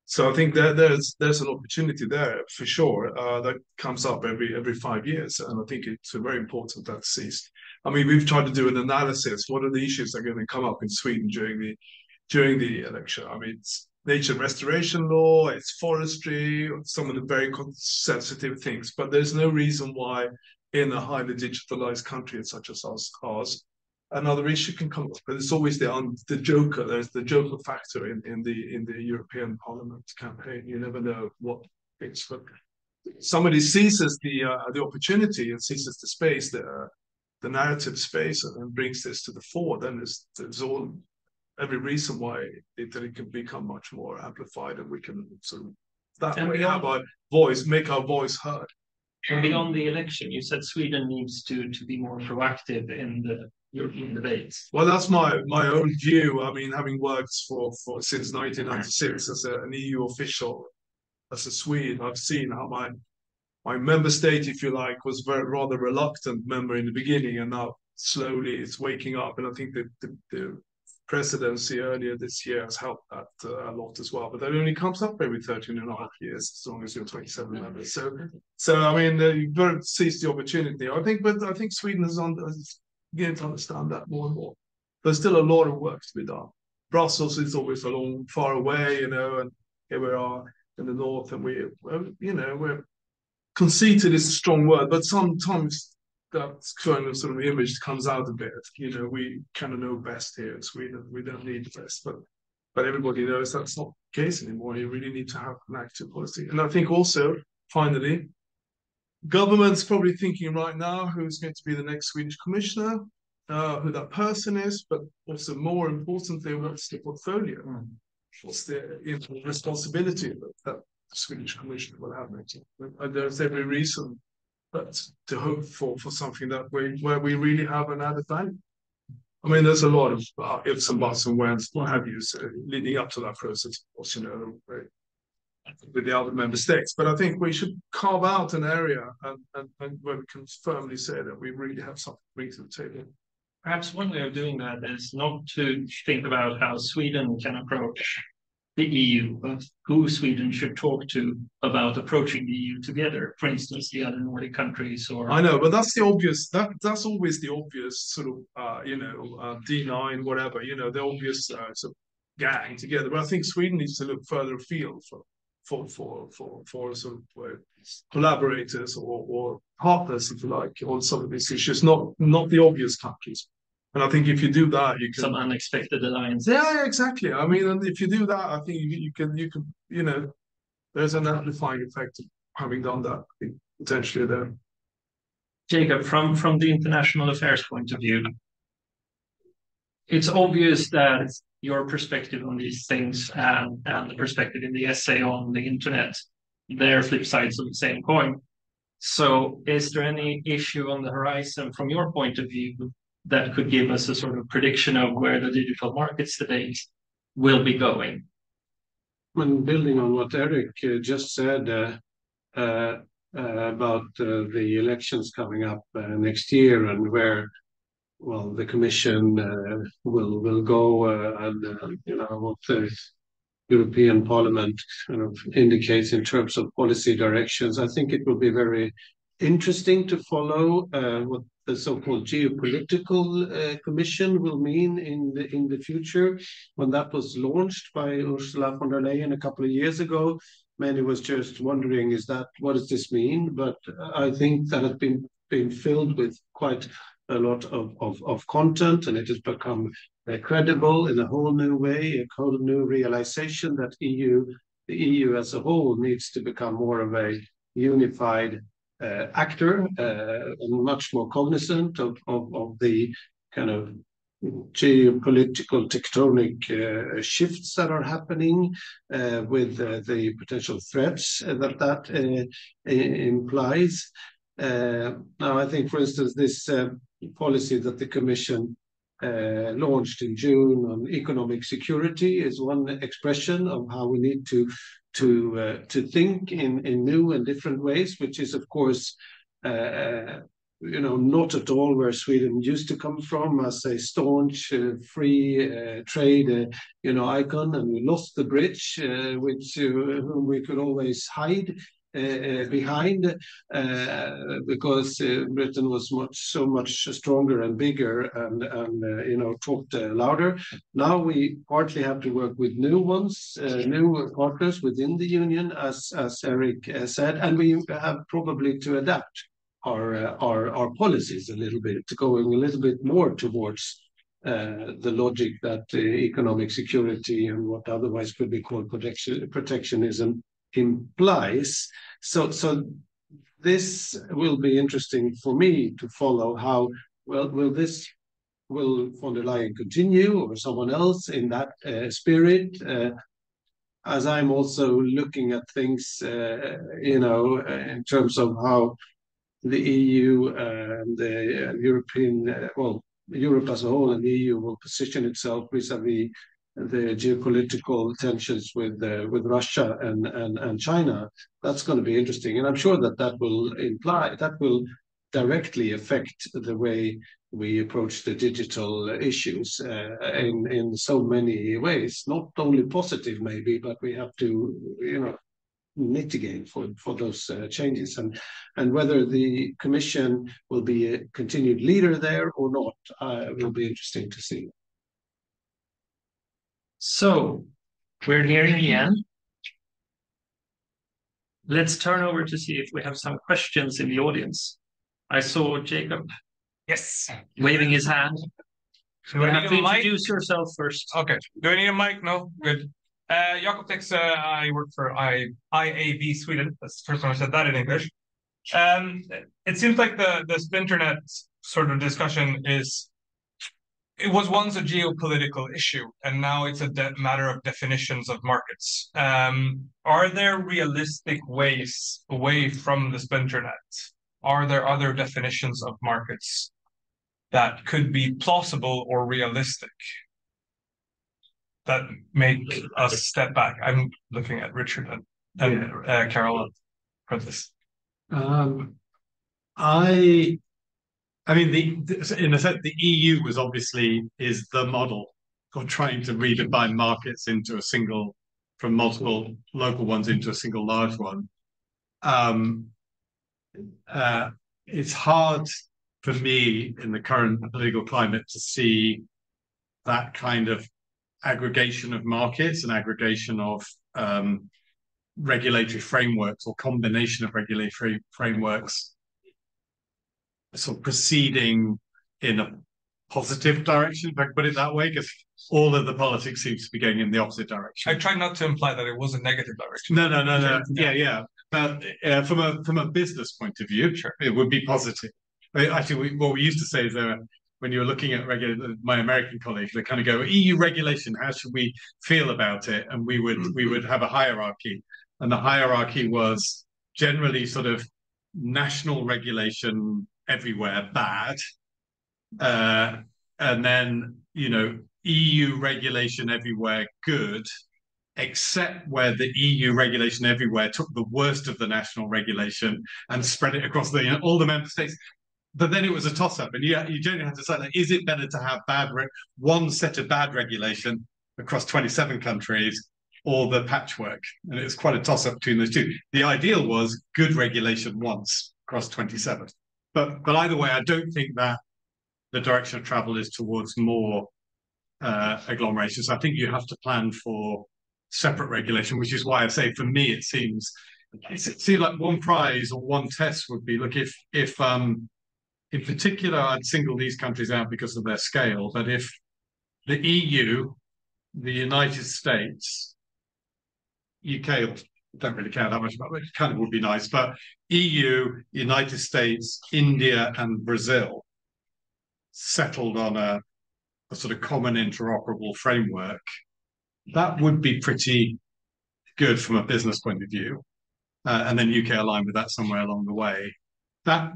So I think that there's an opportunity there for sure, that comes up every 5 years, and I think it's very important that's seized. I mean, we've tried to do an analysis. What are the issues that are going to come up in Sweden during the election? I mean, it's nature restoration law, it's forestry, some of the very sensitive things. But there's no reason why, in a highly digitalized country such as ours, another issue can come up. But it's always the joker. There's the joker factor in the European Parliament campaign. You never know what it's. But somebody seizes the opportunity and seizes the space, the narrative space, and brings this to the fore. Then there's all every reason why it can become much more amplified, and we can sort of that way have our voice, make our voice heard. And beyond the election, you said Sweden needs to be more proactive in the European debates. Well, that's my own view. I mean, having worked for since 1996 as an EU official, as a Swede, I've seen how my member state, if you like, was rather reluctant member in the beginning, and now slowly it's waking up. And I think the presidency earlier this year has helped that a lot as well. But that only comes up every 13.5 years, as long as you're 27 members. So I mean, you've got to seize the opportunity. I think Sweden is beginning to understand that more and more. There's still a lot of work to be done. Brussels is always far away, you know, and here we are in the north, and we're conceited is a strong word, but sometimes that kind of sort of image comes out a bit. You know, we kind of know best here in Sweden. We don't need the best, but everybody knows that's not the case anymore. You really need to have an active policy. And I think also, finally, government's probably thinking right now who's going to be the next Swedish commissioner, who that person is, but also more importantly, what's the portfolio? What's the responsibility that the Swedish commissioner will have next year? And there's every reason to hope for something where we really have an added value. I mean, there's a lot of ifs and buts and whens, what have you, leading up to that process, of course, you know, with the other member states. But I think we should carve out an area and where we can firmly say that we really have something to bring to the table. Perhaps one way of doing that is not to think about how Sweden can approach the EU, but who Sweden should talk to about approaching the EU together. For instance, the other Nordic countries, or I know, but that's the obvious. That's always the obvious sort of D9, whatever. You know, the obvious sort of gang together. But I think Sweden needs to look further afield for sort of collaborators or partners, if you like, on some of these issues. Not the obvious countries. And I think if you do that, you can some unexpected alliance. Yeah, exactly. I mean, and if you do that, I think you can there's an amplifying effect of having done that, I think, potentially there. Jacob, from the international affairs point of view, it's obvious that your perspective on these things and the perspective in the essay on the internet, they're flip sides of the same coin. So is there any issue on the horizon from your point of view that could give us a sort of prediction of where the digital markets today will be going? When building on what Eric just said about the elections coming up next year, and where, well, the Commission will go, and what the European Parliament kind of indicates in terms of policy directions, I think it will be very interesting to follow what the so-called geopolitical commission will mean in the future. When that was launched by Ursula von der Leyen a couple of years ago, many was just wondering, what does this mean? But I think that has been filled with quite a lot of content, and it has become credible in a whole new way, a whole new realization that the EU as a whole needs to become more of a unified actor, and much more cognizant of the kind of geopolitical tectonic shifts that are happening, with the potential threats that implies. Now, I think, for instance, this policy that the Commission launched in June on economic security is one expression of how we need to think in new and different ways, which is, of course, not at all where Sweden used to come from as a staunch free trade icon, and we lost the bridge, which we could always hide behind, because Britain was so much stronger and bigger, and talked louder. Now we partly have to work with new ones, new partners within the union, as Eric said, and we have probably to adapt our policies a little bit, going a little bit more towards the logic that economic security and what otherwise could be called protectionism implies. So this will be interesting for me to follow. How well will von der Leyen continue, or someone else in that spirit? As I'm also looking at things, in terms of how the EU and the Europe as a whole and the EU will position itself vis-a-vis the geopolitical tensions with Russia and China. That's going to be interesting, and I'm sure that will directly affect the way we approach the digital issues in so many ways. Not only positive, maybe, but we have to mitigate for those changes, and whether the Commission will be a continued leader there or not will be interesting to see. So we're nearing the end. Let's turn over to see if we have some questions in the audience. I saw Jacob, yes, waving his hand. Do I need a mic? Introduce yourself first. Okay. Do I need a mic? No? Good. Jakob Tex, I work for IAB Sweden. That's the first time I said that in English. It seems like the splinternet sort of discussion it was once a geopolitical issue, and now it's a matter of definitions of markets. Are there realistic ways away from the splinternet? Are there other definitions of markets that could be plausible or realistic that make us step back? I'm looking at Richard and Carol for this. I mean, in a sense, the EU is the model for trying to redefine markets from multiple local ones into a single large one. It's hard for me in the current political climate to see that kind of aggregation of markets and aggregation of regulatory frameworks, or combination of regulatory frameworks, sort of proceeding in a positive direction, if I can put it that way, because all of the politics seems to be going in the opposite direction. I try not to imply that it was a negative direction. No. Yeah. But from a business point of view, sure, it would be positive. Actually, what we used to say is when you're looking at my American colleagues, they kind of go, EU regulation, how should we feel about it? And we would have a hierarchy, and the hierarchy was generally sort of national regulation everywhere bad, And then, EU regulation everywhere, good, except where the EU regulation everywhere took the worst of the national regulation and spread it across all the member states. But then it was a toss-up, and you generally have to decide, like, is it better to have one set of bad regulation across 27 countries, or the patchwork? And it was quite a toss-up between those two. The ideal was good regulation once across 27. But either way, I don't think that the direction of travel is towards more agglomeration. So I think you have to plan for separate regulation, which is why I say, for me, it seems like one prize or one test would be, look, if in particular, I'd single these countries out because of their scale, but if the EU, the United States, UK don't really care that much about it, it kind of would be nice, but EU, United States, India, and Brazil settled on a sort of common interoperable framework, that would be pretty good from a business point of view. And then UK aligned with that somewhere along the way. But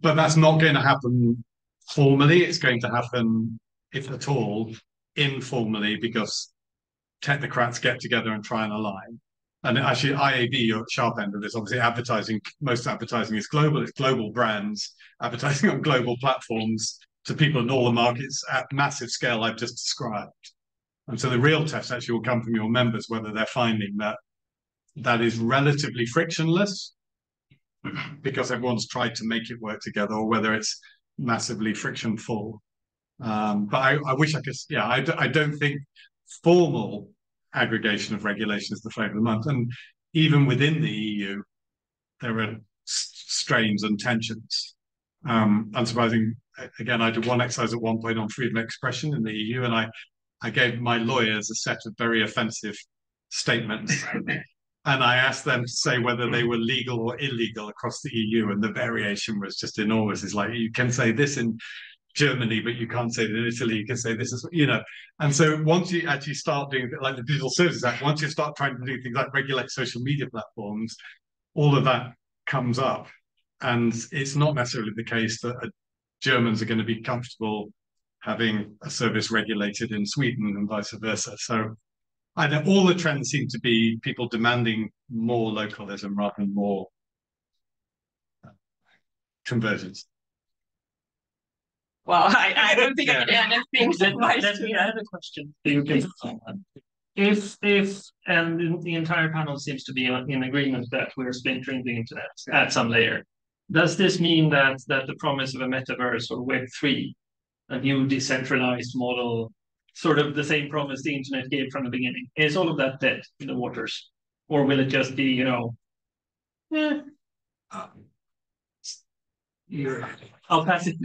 that's not going to happen formally. It's going to happen, if at all, informally, because technocrats get together and try and align. And actually, IAB, your sharp end of this, obviously advertising, most advertising is global. It's global brands advertising on global platforms to people in all the markets at massive scale I've just described. And so the real test actually will come from your members, whether they're finding that is relatively frictionless because everyone's tried to make it work together, or whether it's massively frictionful. But I wish I could, I don't think formal aggregation of regulation is the flavour of the month. And even within the EU, there are strains and tensions. Unsurprising, again, I did one exercise at one point on freedom of expression in the EU, and I gave my lawyers a set of very offensive statements. And I asked them to say whether they were legal or illegal across the EU, and the variation was just enormous. It's like, you can say this in Germany, but you can't say that in Italy. You can say this is, And so once you actually start doing, like the Digital Services Act, once you start trying to do things like regulate social media platforms, all of that comes up. And it's not necessarily the case that Germans are going to be comfortable having a service regulated in Sweden and vice versa. So I know all the trends seem to be people demanding more localism rather than more convergence. Well, I don't think I can anything. Let me add a question. If and the entire panel seems to be in agreement that we're splintering the internet at some layer, does this mean that the promise of a metaverse or Web3, a new decentralized model, sort of the same promise the internet gave from the beginning, is all of that dead in the waters? Or will it just be, I'll pass it.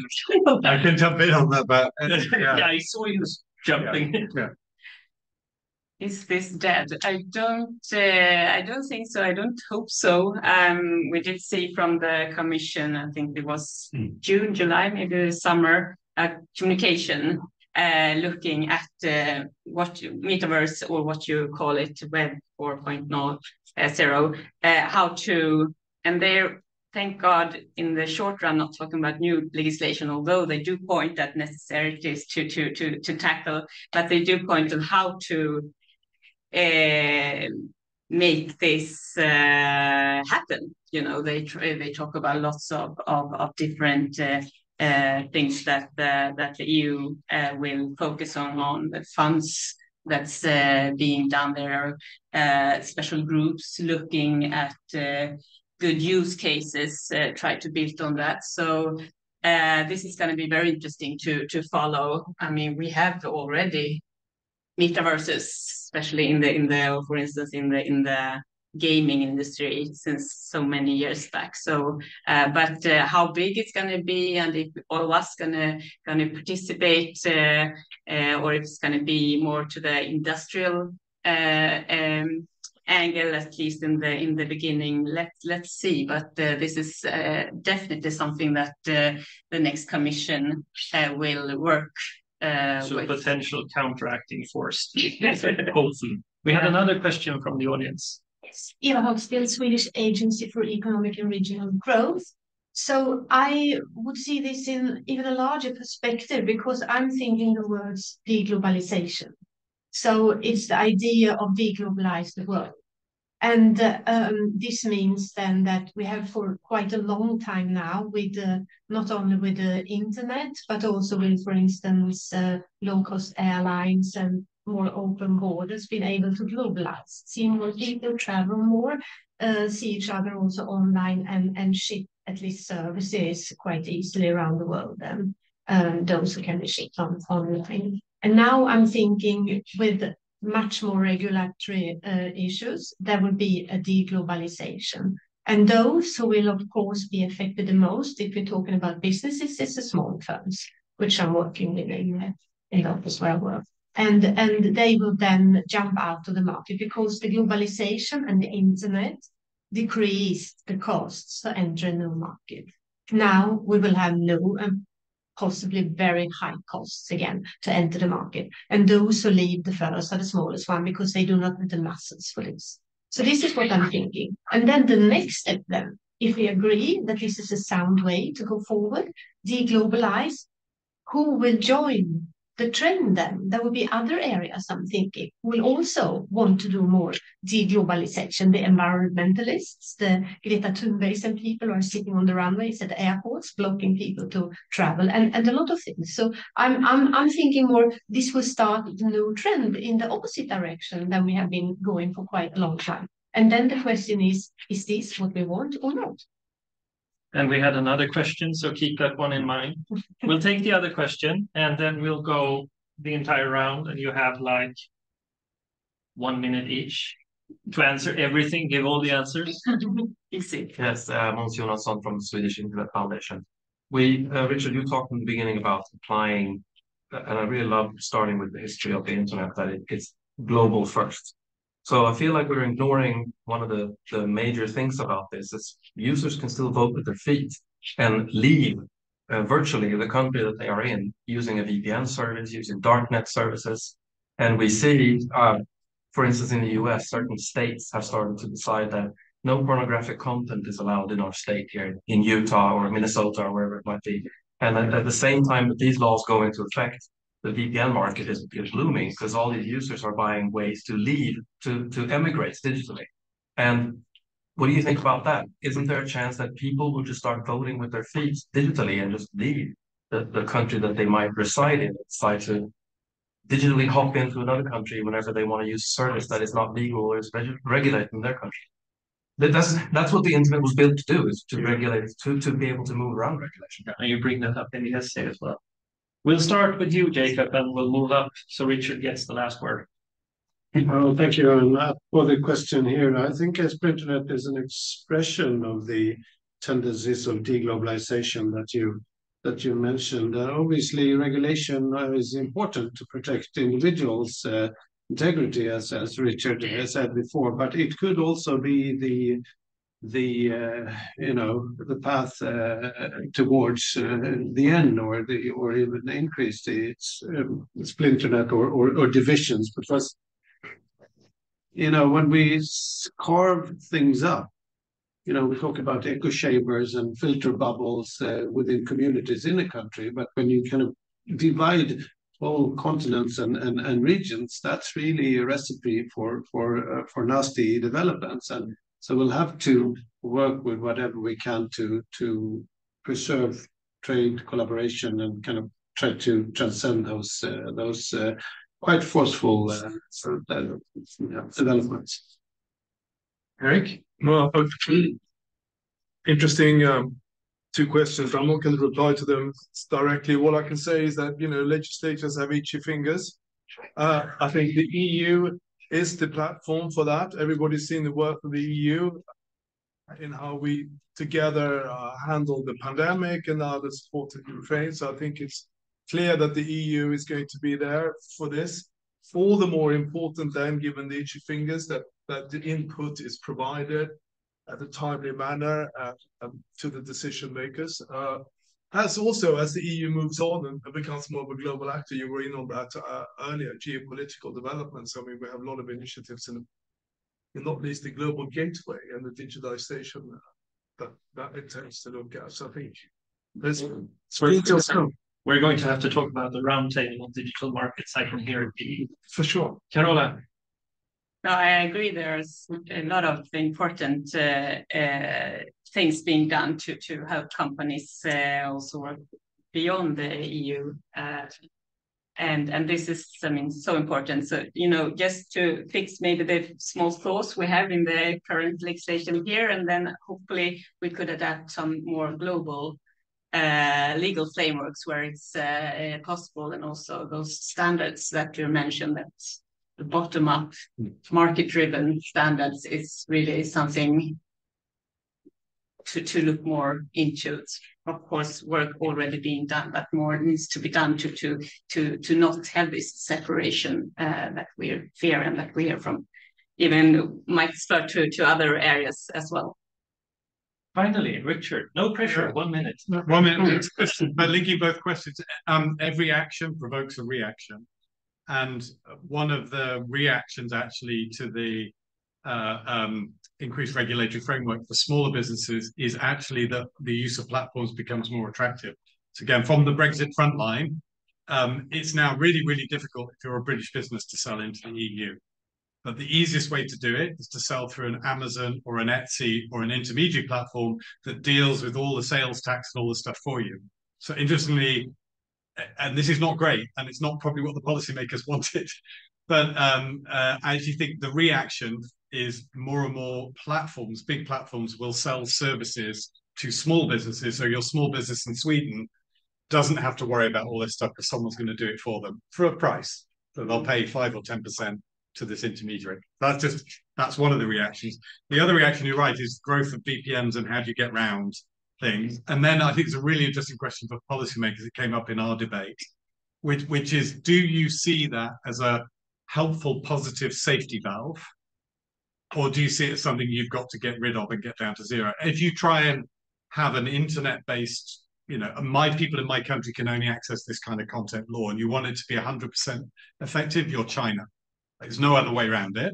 I can jump in on that, but yeah, I saw you jumping. Yeah. Is this dead? I don't think so. I don't hope so. We did see from the Commission, I think it was June, July, maybe summer, communication looking at what metaverse, or what you call it, Web 4.0, how to, and they're, thank God, in the short run, not talking about new legislation, although they do point at necessities to tackle, but they do point on how to make this happen. They talk about lots of different things that the EU will focus on the funds that's being done. There are special groups looking at good use cases, try to build on that. So this is going to be very interesting to follow. I mean, we have already metaverses, especially in the for instance in the gaming industry, since so many years back. So, but how big it's going to be, and if all of us going to participate, or if it's going to be more to the industrial angle, at least in the beginning, let's see. But this is definitely something that the next Commission will work. So a potential counteracting force. Hopefully. We had another question from the audience. Eva Hagstill, Swedish Agency for Economic and Regional Growth. So I would see this in even a larger perspective, because I'm thinking the words deglobalization. So it's the idea of deglobalize the world. And this means then that we have for quite a long time now, with not only with the internet, but also with, for instance, low-cost airlines and more open borders, been able to globalize, see more people, travel more, see each other also online, and ship at least services quite easily around the world, and those who can be shipped online. And now I'm thinking with much more regulatory issues, there will be a deglobalization. And those who will, of course, be affected the most, if we're talking about businesses, is the small firms, which I'm working with in the office where I work. And they will then jump out of the market, because the globalization and the internet decreased the costs to enter a new market. Now we will have no possibly very high costs again to enter the market. And those who leave the first are the smallest one, because they do not have the muscles for this. So this is what I'm thinking. And then the next step then, if we agree that this is a sound way to go forward, deglobalize, who will join the trend then? There will be other areas, I'm thinking, who will also want to do more deglobalization. The environmentalists, the Greta Thunbergs and people who are sitting on the runways at the airports, blocking people to travel, and a lot of things. So I'm thinking more, this will start a new trend in the opposite direction than we have been going for quite a long time. And then the question is this what we want or not? And we had another question, so keep that one in mind. We'll take the other question, and then we'll go the entire round, and you have like 1 minute each to answer everything, give all the answers. Easy. Yes, Måns Jonasson from the Swedish Internet Foundation. Richard, you talked in the beginning about applying, and I really love starting with the history of the internet, that it's global first. So I feel like we're ignoring one of the major things about this is users can still vote with their feet and leave virtually the country that they are in using a VPN service, using darknet services. And we see, for instance, in the US, certain states have started to decide that no pornographic content is allowed in our state here in Utah or Minnesota or wherever it might be. And at the same time that these laws go into effect, the VPN market is blooming, because all these users are buying ways to leave, to emigrate digitally. And what do you think about that? Isn't there a chance that people will just start voting with their feet digitally and just leave the country that they might reside in, decide to digitally hop into another country whenever they want to use a service that is not legal or is regulated in their country? That's what the internet was built to do, is to regulate, to be able to move around regulation. And you bring that up in the essay as well. We'll start with you, Jacob, and we'll move up so Richard gets the last word. Well, thank you for the question here. I think splinternet is an expression of the tendencies of deglobalization that you mentioned. Obviously, regulation is important to protect individuals' integrity, as Richard has said before, but it could also be the path towards the end, or even increase its splinternet or divisions, because when we carve things up, we talk about echo chambers and filter bubbles within communities in a country, but when you kind of divide whole continents and regions, that's really a recipe for nasty developments. And so we'll have to work with whatever we can to preserve trade, collaboration, and kind of try to transcend those quite forceful developments. Eric? Well, interesting two questions. I'm not going to reply to them directly. What I can say is that, legislators have itchy fingers. I think the EU is the platform for that. Everybody's seen the work of the EU in how we together handle the pandemic and now the support of Ukraine. So I think it's clear that the EU is going to be there for this. All the more important then, given the itchy fingers, that the input is provided at a timely manner to the decision makers. As the EU moves on and becomes more of a global actor, you were in on that earlier, geopolitical developments. I mean, we have a lot of initiatives in not least the global gateway and the digitalization that it tends to look at. So I think there's We're, details come we're going to have to talk about the roundtable on digital markets. I can hear it. for sure. Carola. No, I agree. There's a lot of important things being done to help companies also work beyond the EU. And this is, I mean, so important. So, you know, just to fix maybe the small flaws we have in the current legislation here, and then hopefully we could adapt some more global legal frameworks where it's possible, and also those standards that you mentioned, that the bottom-up market-driven standards is really something to look more into. It's, of course, work already being done, but more needs to be done to not have this separation that we fear and that we hear from even might spread to other areas as well. Finally, Richard, no pressure, 1 minute. 1 minute, but linking both questions, every action provokes a reaction. And one of the reactions actually to the increased regulatory framework for smaller businesses is actually that the use of platforms becomes more attractive. So again, from the Brexit front line, it's now really, really difficult if you're a British business to sell into the EU. But the easiest way to do it is to sell through an Amazon or an Etsy or an intermediary platform that deals with all the sales tax and all the stuff for you. So interestingly, and this is not great, and it's not probably what the policymakers wanted, but I actually think the reaction is more and more platforms, big platforms, will sell services to small businesses. So your small business in Sweden doesn't have to worry about all this stuff because someone's going to do it for them for a price. So they'll pay 5 or 10% to this intermediary. That's one of the reactions. The other reaction, you're right, is growth of VPNs and how do you get round things. And then I think it's a really interesting question for policymakers. It came up in our debate, which is, do you see that as a helpful, positive safety valve? Or do you see it as something you've got to get rid of and get down to zero? If you try and have an internet-based, you know, my people in my country can only access this kind of content law, and you want it to be 100% effective, you're China. There's no other way around it.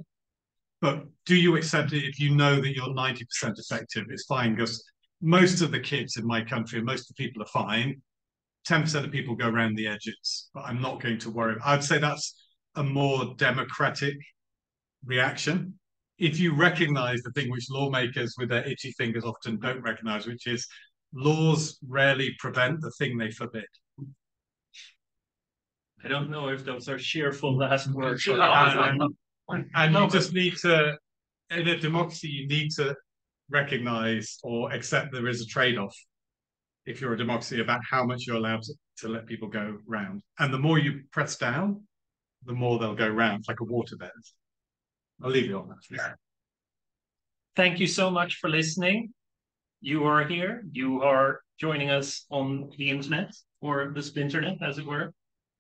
But do you accept it if you know that you're 90% effective? It's fine, because most of the kids in my country and most of the people are fine. 10% of people go around the edges, but I'm not going to worry. I'd say that's a more democratic reaction. If you recognize the thing which lawmakers with their itchy fingers often don't recognize, which is laws rarely prevent the thing they forbid. I don't know if those are cheerful last words. And you just need to, in a democracy, you need to recognize or accept there is a trade-off, if you're a democracy, about how much you're allowed to let people go round. And the more you press down, the more they'll go round. It's like a waterbed. I'll leave you on that. Thank you so much for listening. You are here. You are joining us on the internet, or the splinternet, as it were.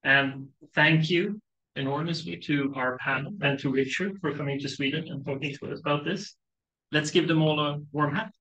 And thank you enormously to our panel and to Richard for coming to Sweden and talking to us about this. Let's give them all a warm hand.